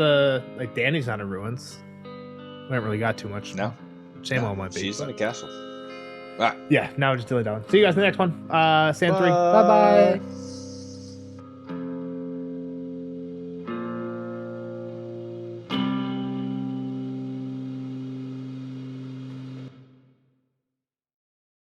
Dany's not in ruins. We haven't really got too much. No. Samuel might be. She's in a castle. All right. Yeah. Now we're just dilly-dallying. See you guys in the next one. Sam 3. Bye bye.